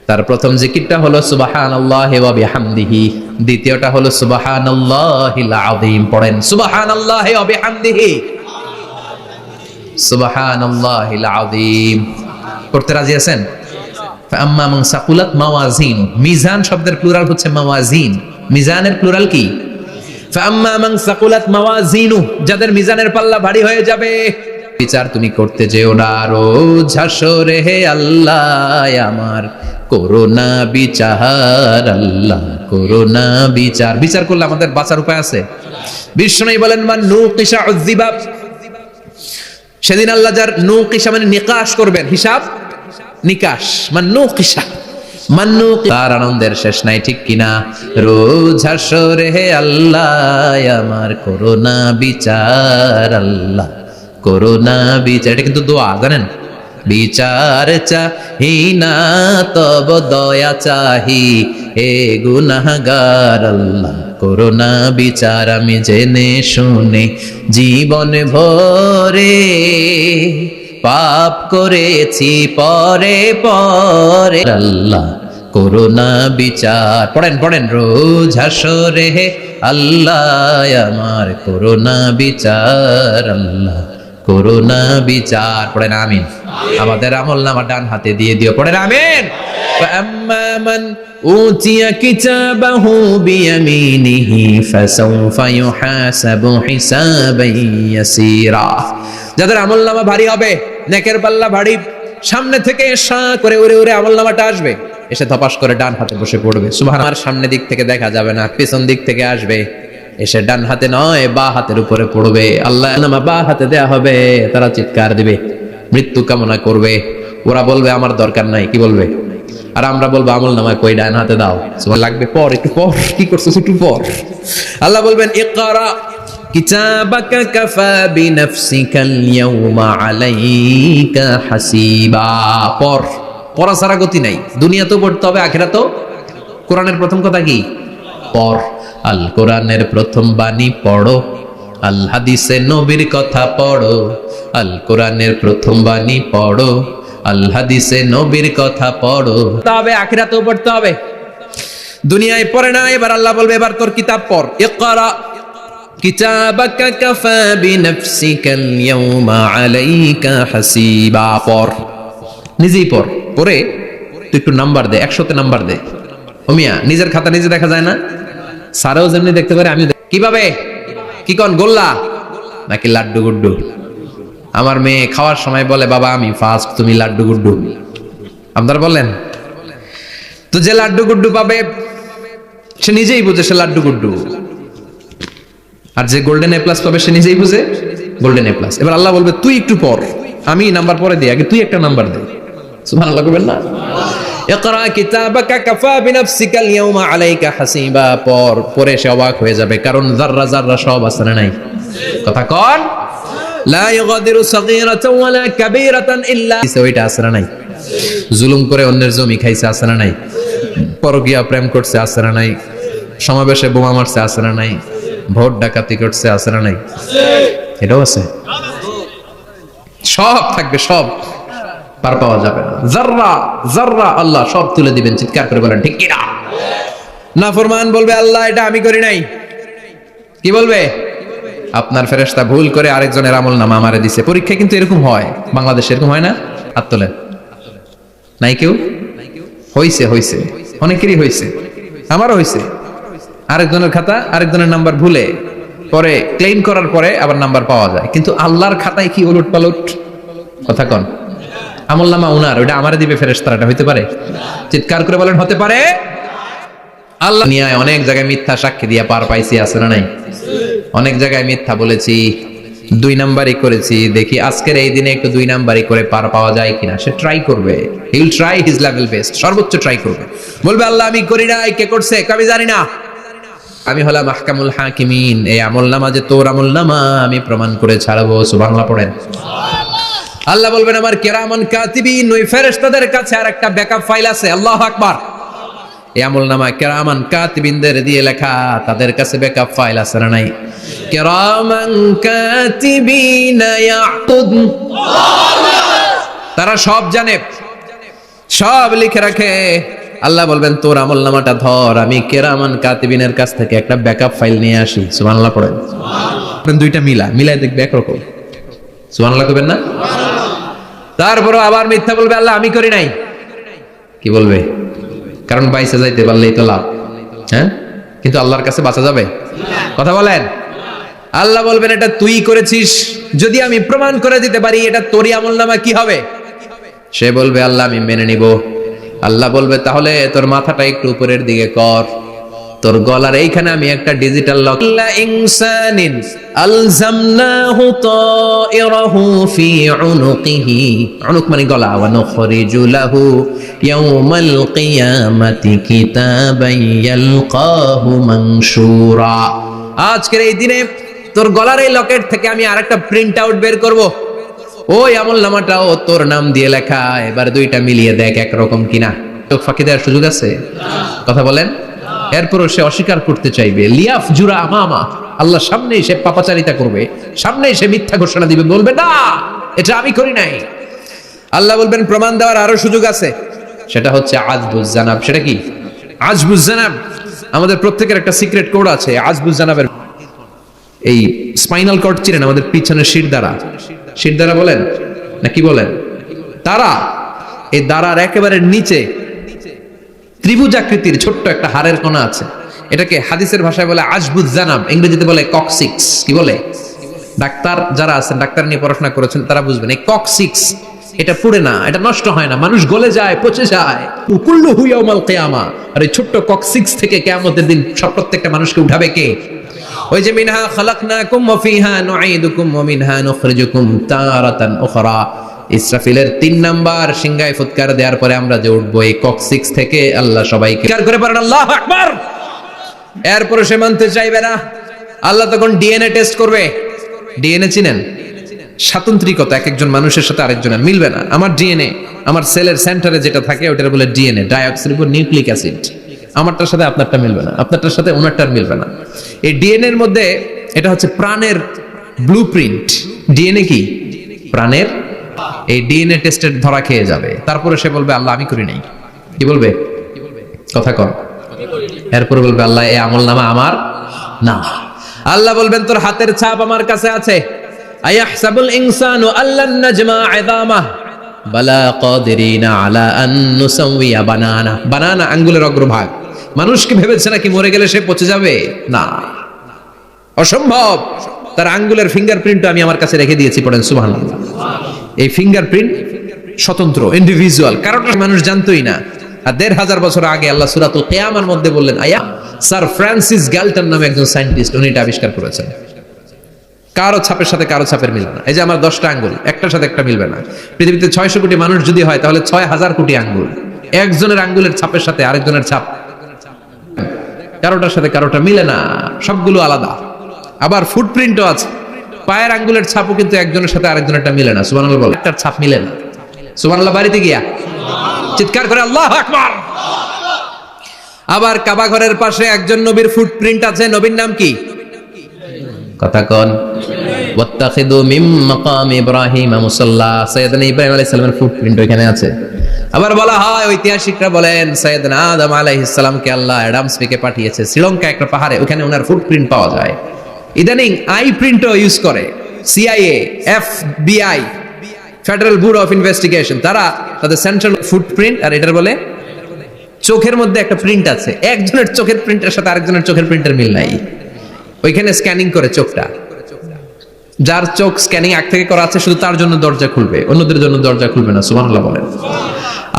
তার প্রথম জিকিরটা হলো সুবহানাল্লাহি ওয়া বিহামদিহি, দ্বিতীয়টা হলো সুবহানাল্লাহিল আযীম। পড়েন সুবহানাল্লাহি ওয়া বিহামদিহি, সুবহানাল্লাহিল আযীম। করতে রাজি আছেন? ফাআম্মা মান সাকুলাত মাওয়াজিন, মিজান শব্দের প্লুরাল হচ্ছে মাওয়াজিন, মিজানের প্লুরাল কি? ফাআম্মা মান সাকুলাত মাওয়াজিনু, যাদের মিজানের পাল্লা ভারী হয়ে যাবে। বিচার তুমি করতে যেও না রোজ হাসরে, হে আল্লাহ আমার করোনা বিচার, আল্লাহ করোনা বিচার। বিচার করলে আমাদের বাঁচার উপায় আছে। বিষ্ণু বলেন মান নুকিশা উযিবা, সেদিন আল্লাহ যার নুকিশা মানে নিকাশ করবেন, হিসাব নিকাশ, মান নুকিশা তার আনন্দের শেষ নাই, ঠিক কিনা? রোজ হাসরে হে আল্লাহ আমার করোনা বিচার, আল্লাহ করোনা বিচার। এটা কিন্তু দোয়া, জানেন? বিচার চাহি না তব দয়া চাহি, হে গুনাহগার আল্লাহ করোনা বিচার। আমি জেনে শুনে জীবন ভরে পাপ করেছি পরে পরে, আল্লাহ করোনা বিচার। পড়েন পড়েন রোজ হাসরে হে আল্লাহ আমার করোনা বিচার, আল্লাহ করোনা বিচার। পড়েন আমিন। আমাদের আমলনামা ডান হাতে দিয়ে দিও, পড়েন আমিন। فأما من أوتي كتابه بيمينه فسوف يحاسب حسابا يسيرا। যাদের আমলনামা ভারী হবে, নেকের পাল্লা ভারী, সামনে থেকে শাঁ করে উড়ে উড়ে আমলনামাটা আসবে, এসে ধপাস করে ডান হাতে বসে পড়বে। সুবহানাল্লাহ। সামনে দিক থেকে দেখা যাবে না, পিছন দিক থেকে আসবে, এসে ডান হাতে নয় বা হাতের উপরে পড়বে। আল্লাহ নামা বা হাতে দেয়া হবে, তারা চিৎকার দিবে, মৃত্যু কামনা করবে। ওরা বলবে আমার দরকার নাই, কি বলবে? আর আমরা বলবো আমল নামা কই, ডান হাতে দাও। লাগবে পর, একটু পর, কি করছিস একটু পর। আল্লাহ বলবেন ইকরা কিতাবাকা কাফা বিনাফসিকাল ইয়াউমা আলাইকা হাসিবা। পর, পড়া ছাড়া গতি নাই। দুনিয়াতেও পড়তে হবে, আখিরাতেও। কোরআনের প্রথম কথা কি? পর। আল কোরআনের প্রথম বাণী পড়ো, আল হাদিসে নবীর কথা পড়ো। আল কোরআনের প্রথম বাণী পড়ো, আল হাদিসে নবীর কথা পড়ো। তবে আখিরাতেও পড়তে হবে, দুনিয়ায় পড়ে না। এবার আল্লাহ বলবে এবার তোর কিতাব পড়। ইকরা কিতাবাকা কাফা বিনাফসিকাল ইয়াউমা আলাইকা হাসিবা। পড়, নিজেই পড়, পড়ে তুই একটু নাম্বার দে, 100তে নাম্বার দে। ওমিয়া নিজের খাতা নিজে দেখা যায় না? সারাও যেমনি দেখতে পারে, আমি কিভাবে? কি কোন গোল্লা নাকি লাড্ডু গুড্ডু? আমার মেয়ে খাওয়ার সময় বলে বাবা আমি ফার্স্ট, তুমি লাড্ডু গুড্ডু। আপনারা বলেন তো, যে লাড্ডু গুড্ডু পাবে সে নিজেই বুঝে সে লাড্ডু গুড্ডু, আর যে গোল্ডেন এ প্লাস পাবে সে নিজেই বুঝে গোল্ডেন এ প্লাস। এবার আল্লাহ বলবে তুই একটু পর, আমি নাম্বার পরে দিই, আগে তুই একটা নাম্বার দে। সুবহানাল্লাহ করবেন না? ইকরা কিতাবাকা কাফা বিনাফসিকাল ইয়াউমা আলাইকা হাসিবা। পরে সে অবাক হয়ে যাবে, কারণ যাররা যাররা সব আছে না নাই? কথা কন। লা ইগাদিরু সাগীরাতান ওয়ালা কাবীরাতান ইল্লা, ওইটা আছে না নাই? জুলুম করে অন্যের জমি খাইছে, আছে না নাই? পরকীয়া প্রেম করছে, আছে না নাই? সমাবেশে বোমা মারছে, আছে না নাই? ভোট ডাকাতি করছে, আছে না নাই? এটাও আছে। সব থাকবে, সব পার পাওয়া যাবে না। যাররা যাররা আল্লাহ সব তুলে দিবেন। চিৎকার করে বলেন ঠিক কিনা? নাফরমান বলবে আল্লাহ এটা আমি করি নাই। কি বলবে? আপনার ফেরেশতা ভুল করে আরেকজনের আমলনামা আমারে দিছে। পরীক্ষা কিন্তু এরকম হয়, বাংলাদেশে এরকম হয় না? হাত তোলেন। নাই কেউ? হইছে, হইছে, অনেকেরই হইছে, আমারও হইছে। আরেকজনের খাতা আরেকজনের নাম্বার ভুলে পরে ক্লেম করার পরে আবার নাম্বার পাওয়া যায়, কিন্তু আল্লাহর খাতায় কি উলট পালট কথা কন। আমলনামা উনার, ওটা আমারে দিবে ফেরেশতারা, এটা হইতে পারে? চিৎকার করে বলেন হতে পারে? আল্লাহ নিয়ে অনেক জায়গায় মিথ্যা সাক্ষী দিয়ে পার পাইছি, আছে না নাই? অনেক জায়গায় মিথ্যা বলেছি, 2 নাম্বারই করেছি। দেখি আজকের এই দিনে একটু 2 নাম্বারই করে পার পাওয়া যায় কিনা। সে ট্রাই করবে, he will try his level best, সর্বোচ্চ ট্রাই করবে। বলবে আল্লাহ আমি করি নাই, কে করছে আমি জানি না, আমি হলাম আহকামুল হাকিমিন, এই আমলনামা যে তোর আমলনামা আমি প্রমাণ করে ছাড়বো। সুবহানাল্লাহ পড়েন। আল্লাহ বলবেন আমার কিরামান কাতিবিন, ওই ফেরেশতাদের কাছে আর একটা ব্যাকআপ ফাইল আছে। আল্লাহু আকবার। এই আমলনামা কিরামান কাতিবিনদের দিয়ে লেখা, তাদের কাছে ব্যাকআপ ফাইল আছে না নাই? কিরামান কাতিবিন ইয়াকুদ, তারা সব জানে, সব লিখে রাখে। আল্লাহ বলবেন তোর আমলনামাটা ধর, আমি কিরামান কাতিবিনের কাছ থেকে একটা ব্যাকআপ ফাইল নিয়ে আসি। সুবহানাল্লাহ পড়েন। দুইটা মিলাই দেখবে একরকম। সুবহানাল্লাহ কইবেন না? তারপরও আবার মিথ্যা বলবে আল্লাহ আমি করি নাই। কি বলবে? কারণ বাইসে যাইতে পারলেই তো লাভ, হ্যাঁ? কিন্তু আল্লাহর কাছে বাঁচা যাবে? কথা বলেন। আল্লাহ বলবেন এটা তুই করেছিস, যদি আমি প্রমাণ করে দিতে পারি এটা তোরই আমলনামা, কি হবে? সে বলবে আল্লাহ আমি মেনে নিব। আল্লাহ বলবে তাহলে তোর মাথাটা একটু উপরের দিকে কর, তোর গলার এইখানে আমি একটা ডিজিটাল লক। ইনসানিন আলজামনাহু তায়রাহু ফি উনুকিহি, উনুক মানে গলা, ওয়া নুখরিজু লাহু ইয়াওমাল কিয়ামাতি কিতাবান ইয়ালকাহু মানশুরা। আজকের এই দিনে তোর গলার এই লকেট থেকে আমি আরেকটা প্রিন্ট আউট বের করব, ওই আমলনামাটাও তোর নাম দিয়ে লেখা। এবার দুইটা মিলিয়ে দেখ একরকম কিনা। তো ফাঁকি দেওয়ার সুযোগ আছে? কথা বলেন। এরপরও সে অস্বীকার করতে চাইবে। লিয়াফ জুরা আমামা, আল্লাহ সামনেই সে পাপাচারিতা করবে, সামনেই সে মিথ্যা ঘোষণা দিবে, বলবে না এটা আমি করি নাই। আল্লাহ বলবেন প্রমাণ দেওয়ার আরো সুযোগ আছে, সেটা হচ্ছে আজবুজ জানাব। সেটা কি? আজবুজ জানাব। আমাদের প্রত্যেকের একটা সিক্রেট কোড আছে। আজবুজ জানাবের এই স্পাইনাল কর্ড চিনেন, আমাদের পিছনের শিরদাঁড়া বলেন না কি বলেন, তারা, এই দাঁড়ার একেবারে নিচে ত্রিভুজ আকৃতির ছোট্ট একটা হাড়ের কণা আছে। এটাকে হাদিসের ভাষায় বলে আজবুজ জানাব, ইংরেজিতে বলে কক্সিক্স। কি বলে? ডাক্তার যারা আছেন, ডাক্তার নিয়ে পড়াশোনা করেছেন তারা বুঝবেন। এই কক্সিক্স এটা পুড়ে না, এটা নষ্ট হয় না, মানুষ গলে যায়, পচে যায়। কুল্লুহু ইয়াউমাল কিয়ামা। আর এই ছোট্ট কক্সিক্স থেকে কিয়ামতের দিন সব প্রত্যেকটা মানুষকে উঠাবে কে? ওই যে মিনহা খালাকনাকুম ওয়া ফিহা নুঈদুকুম ওয়া মিনহা নুখরিজুকুম তারাতান উখরা। ইসরাফিলের 3 নাম্বার সিংহায় ফুৎকার দেওয়ার পরে আমরা যে উঠবো এই কক্সিক্স থেকে, আল্লাহ সবাইকে চিৎকার করে পড়েন আল্লাহু আকবার। এরপরে সে মানতে চাইবে না। আল্লাহ তখন ডিএনএ টেস্ট করবে। ডিএনএ চিনেন? স্বাতন্ত্রিকতা, এক একজন মানুষের সাথে আরেকজনের মিলবে না। আমার ডিএনএ, আমার সেলের সেন্টারে যেটা থাকে ওটার বলে ডিএনএ, ডাইঅক্সিরিবোনিউক্লিক অ্যাসিড। আমারটার সাথে আপনারটা মিলবে না, আপনারটার সাথে ওনারটার মিলবে না। এই ডিএনএ এর মধ্যে এটা হচ্ছে প্রাণের ব্লুপ্রিন্ট। ডিএনএ কি? প্রাণের। এই ডিএনএ টেস্টের ধরা খেয়ে যাবে, তারপরে সে বলবে আল্লাহ আমি করি নাই। কি বলবে? কথা কম। এরপরে বলবে আল্লাহ এই আমলনামা আমার না। আল্লাহ বলবেন তোর হাতের ছাপ আমার কাছে আছে। আয়াহসাবুল ইনসানু আল্লান নাজমা ইযামাহ বালা কাদিরিনা আলা আন নুসাউইয়া বানানা। বানানা আঙ্গুলের অগ্রভাগ। মানুষ কি ভেবেছে নাকি মরে গেলে সে পচে যাবে? না, অসম্ভব। তার আঙ্গুলের ফিঙ্গারপ্রিন্টও আমি আমার কাছে রেখে দিয়েছি। পড়েন সুবহানাল্লাহ। এই ফিঙ্গারপ্রিন্ট স্বতন্ত্র, ইন্ডিভিজুয়াল, কারণটা মানুষ জানতোই না। আর 1500 বছর আগে আল্লাহ সূরাতুল কিয়ামার মধ্যে বললেন, স্যার ফ্রান্সিস গ্যালটন নামে একজন সায়েন্টিস্ট, উনি এটা আবিষ্কার করেছেন। কারো ছাপের সাথে কারো ছাপের মিলবে না। এই যে আমার 10টা আঙ্গুল, একটার সাথে একটা মিলবে না। পৃথিবীতে 600 কোটি মানুষ যদি হয় তাহলে 6000 কোটি আঙ্গুল। একজনের আঙ্গুলের ছাপের সাথে আরেকজনের ছাপ কারোটার সাথে কারোটা মিলে না, সবগুলো আলাদা। আবার ফুটপ্রিন্টও আছে, পায়ের আঙ্গুলের ছাপও কিন্তু একজনের সাথে আরেকজনেরটা মিলে না। সুবহানাল্লাহ বলে, একটার ছাপ মিলে না। সুবহানাল্লাহ বাড়িতে গিয়া চিৎকার করে আল্লাহু আকবার। আবার কাবা ঘরের পাশে একজন নবীর ফুটপ্রিন্ট আছে। নবীর নাম কি? কথা কন। ওয়াত্তাখিদু মিন মাকাম ইব্রাহিম মুসাল্লা, সাইয়েদনা ইব্রাহিম আলাইহিস সালামের ফুটপ্রিন্ট ওখানে আছে। আবার বলা হয়, ঐতিহাসিকরা বলেন সাইয়েদনা আদম আলাইহিস সালামকে আল্লাহ অ্যাডামস থেকে পাঠিয়েছে শ্রীলঙ্কা একটা পাহাড়ে, ওখানে ওনার ফুটপ্রিন্ট পাওয়া যায়। ইদানিং আই প্রিন্টও ইউজ করে CIA, FBI, federal bureau of investigation, তারা তাদের সেন্ট্রাল ফুটপ্রিন্ট আর এটার বলে চোখের মধ্যে একটা প্রিন্ট আছে, একজনের চোখের প্রিন্টের সাথে আরেকজনের চোখের প্রিন্টের মিল নাই, ওইখানে স্ক্যানিং করে চোখটা, যার চোখ স্ক্যানিং আগ থেকে করা আছে শুধু তার জন্য দরজা খুলবে, অন্যদের জন্য দরজা খুলবে না। সুবহানাল্লাহ বলেন।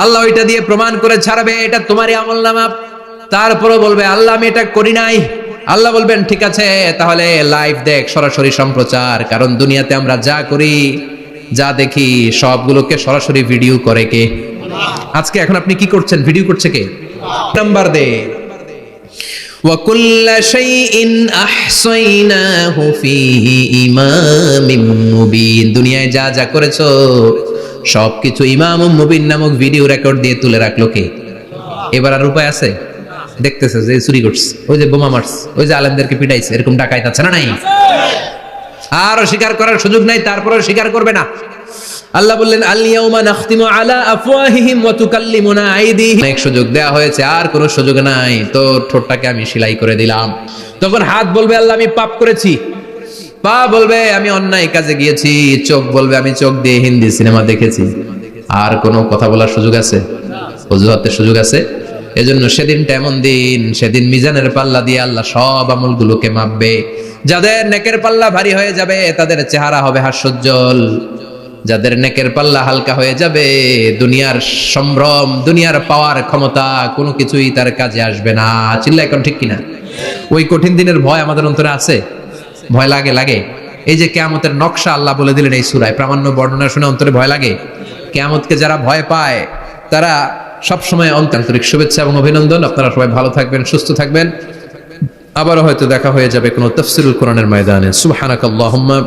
আল্লাহ ওইটা দিয়ে প্রমাণ করে ছাড়বে এটা তোমারই আমলনামা। তারপরও বলবে আল্লাহ আমি এটা করি নাই। আল্লাহ বলবেন ঠিক আছে তাহলে লাইভ দেখ, সরাসরি সম্প্রচার, কারণ দুনিয়াতে আমরা যা করি যা দেখি সবগুলোকে সরাসরি ভিডিও করে কে? আজকে এখন আপনি কি করছেন, ভিডিও করছে কে? নাম্বার দে। وَكُلَّ شَيْءٍ أَحْصَيْنَاهُ فِي إِمَامٍ مُبِينٍ, দুনিয়ায় যা যা করেছো সবকিছু ইমাম মুবিন নামক ভিডিও রেকর্ড দিয়ে তুলে রাখলো কে? এবার আর উপায় আছে? দেখতেছে যে চুরি করছে, ওই যে বোমা মারছে, ওই যে আলেমদেরকে পিটাইছে, এরকম ডাকাইত আছে না নাই? আর স্বীকার করার সুযোগ নাই, তারপরেও স্বীকার করবে না। আল্লাহ বললেন আল ইয়াউমা নাখতিমু আলা আফওয়াহিহিম ওয়া তুকাল্লিমুনা আইদিহিম, অনেক সুযোগ দেয়া হয়েছে, আর কোনো সুযোগ নাই, তোর ঠোঁটটাকে আমি সেলাই করে দিলাম। তখন হাত বলবে আল্লাহ আমি পাপ করেছি, পা বলবে আমি অন্যায় কাজে গিয়েছি, চোখ বলবে আমি চোখ দিয়ে হিন্দি সিনেমা দেখেছি। আর কোনো কথা বলার সুযোগ আছে? অজুহাতের সুযোগ আছে? এজন্য সেদিনটা এমন দিন, সেদিন মিজানের পাল্লা দিয়ে আল্লাহ সব আমলগুলোকে মাপবে। যাদের নেকের পাল্লা ভারী হয়ে যাবে তাদের চেহারা হবে হাস্যোজ্জ্বল, যাদের নেকের পাল্লা হালকা হয়ে যাবে দুনিয়ার সম্ভ্রম, দুনিয়ার পাওয়ার ক্ষমতা কোনো কিছুই তার কাজে আসবে না। চিল্লা এখন ঠিক কিনা? ওই কঠিন দিনের ভয় আমাদের অন্তরে আছে? ভয় লাগে? লাগে। এই যে কিয়ামতের নকশা আল্লাহ বলে দিলেন এই সূরায়, প্রামাণ্য বর্ণনা শুনে অন্তরে ভয় লাগে? কিয়ামতকে যারা ভয় পায় তারা সবসময় আন্তরিক শুভেচ্ছা এবং অভিনন্দন। আপনারা সবাই ভালো থাকবেন, সুস্থ থাকবেন। আবারও হয়তো দেখা হয়ে যাবে কোনো তাফসীরুল কোরআনের ময়দানে। সুবহানাকাল্লাহুম্মা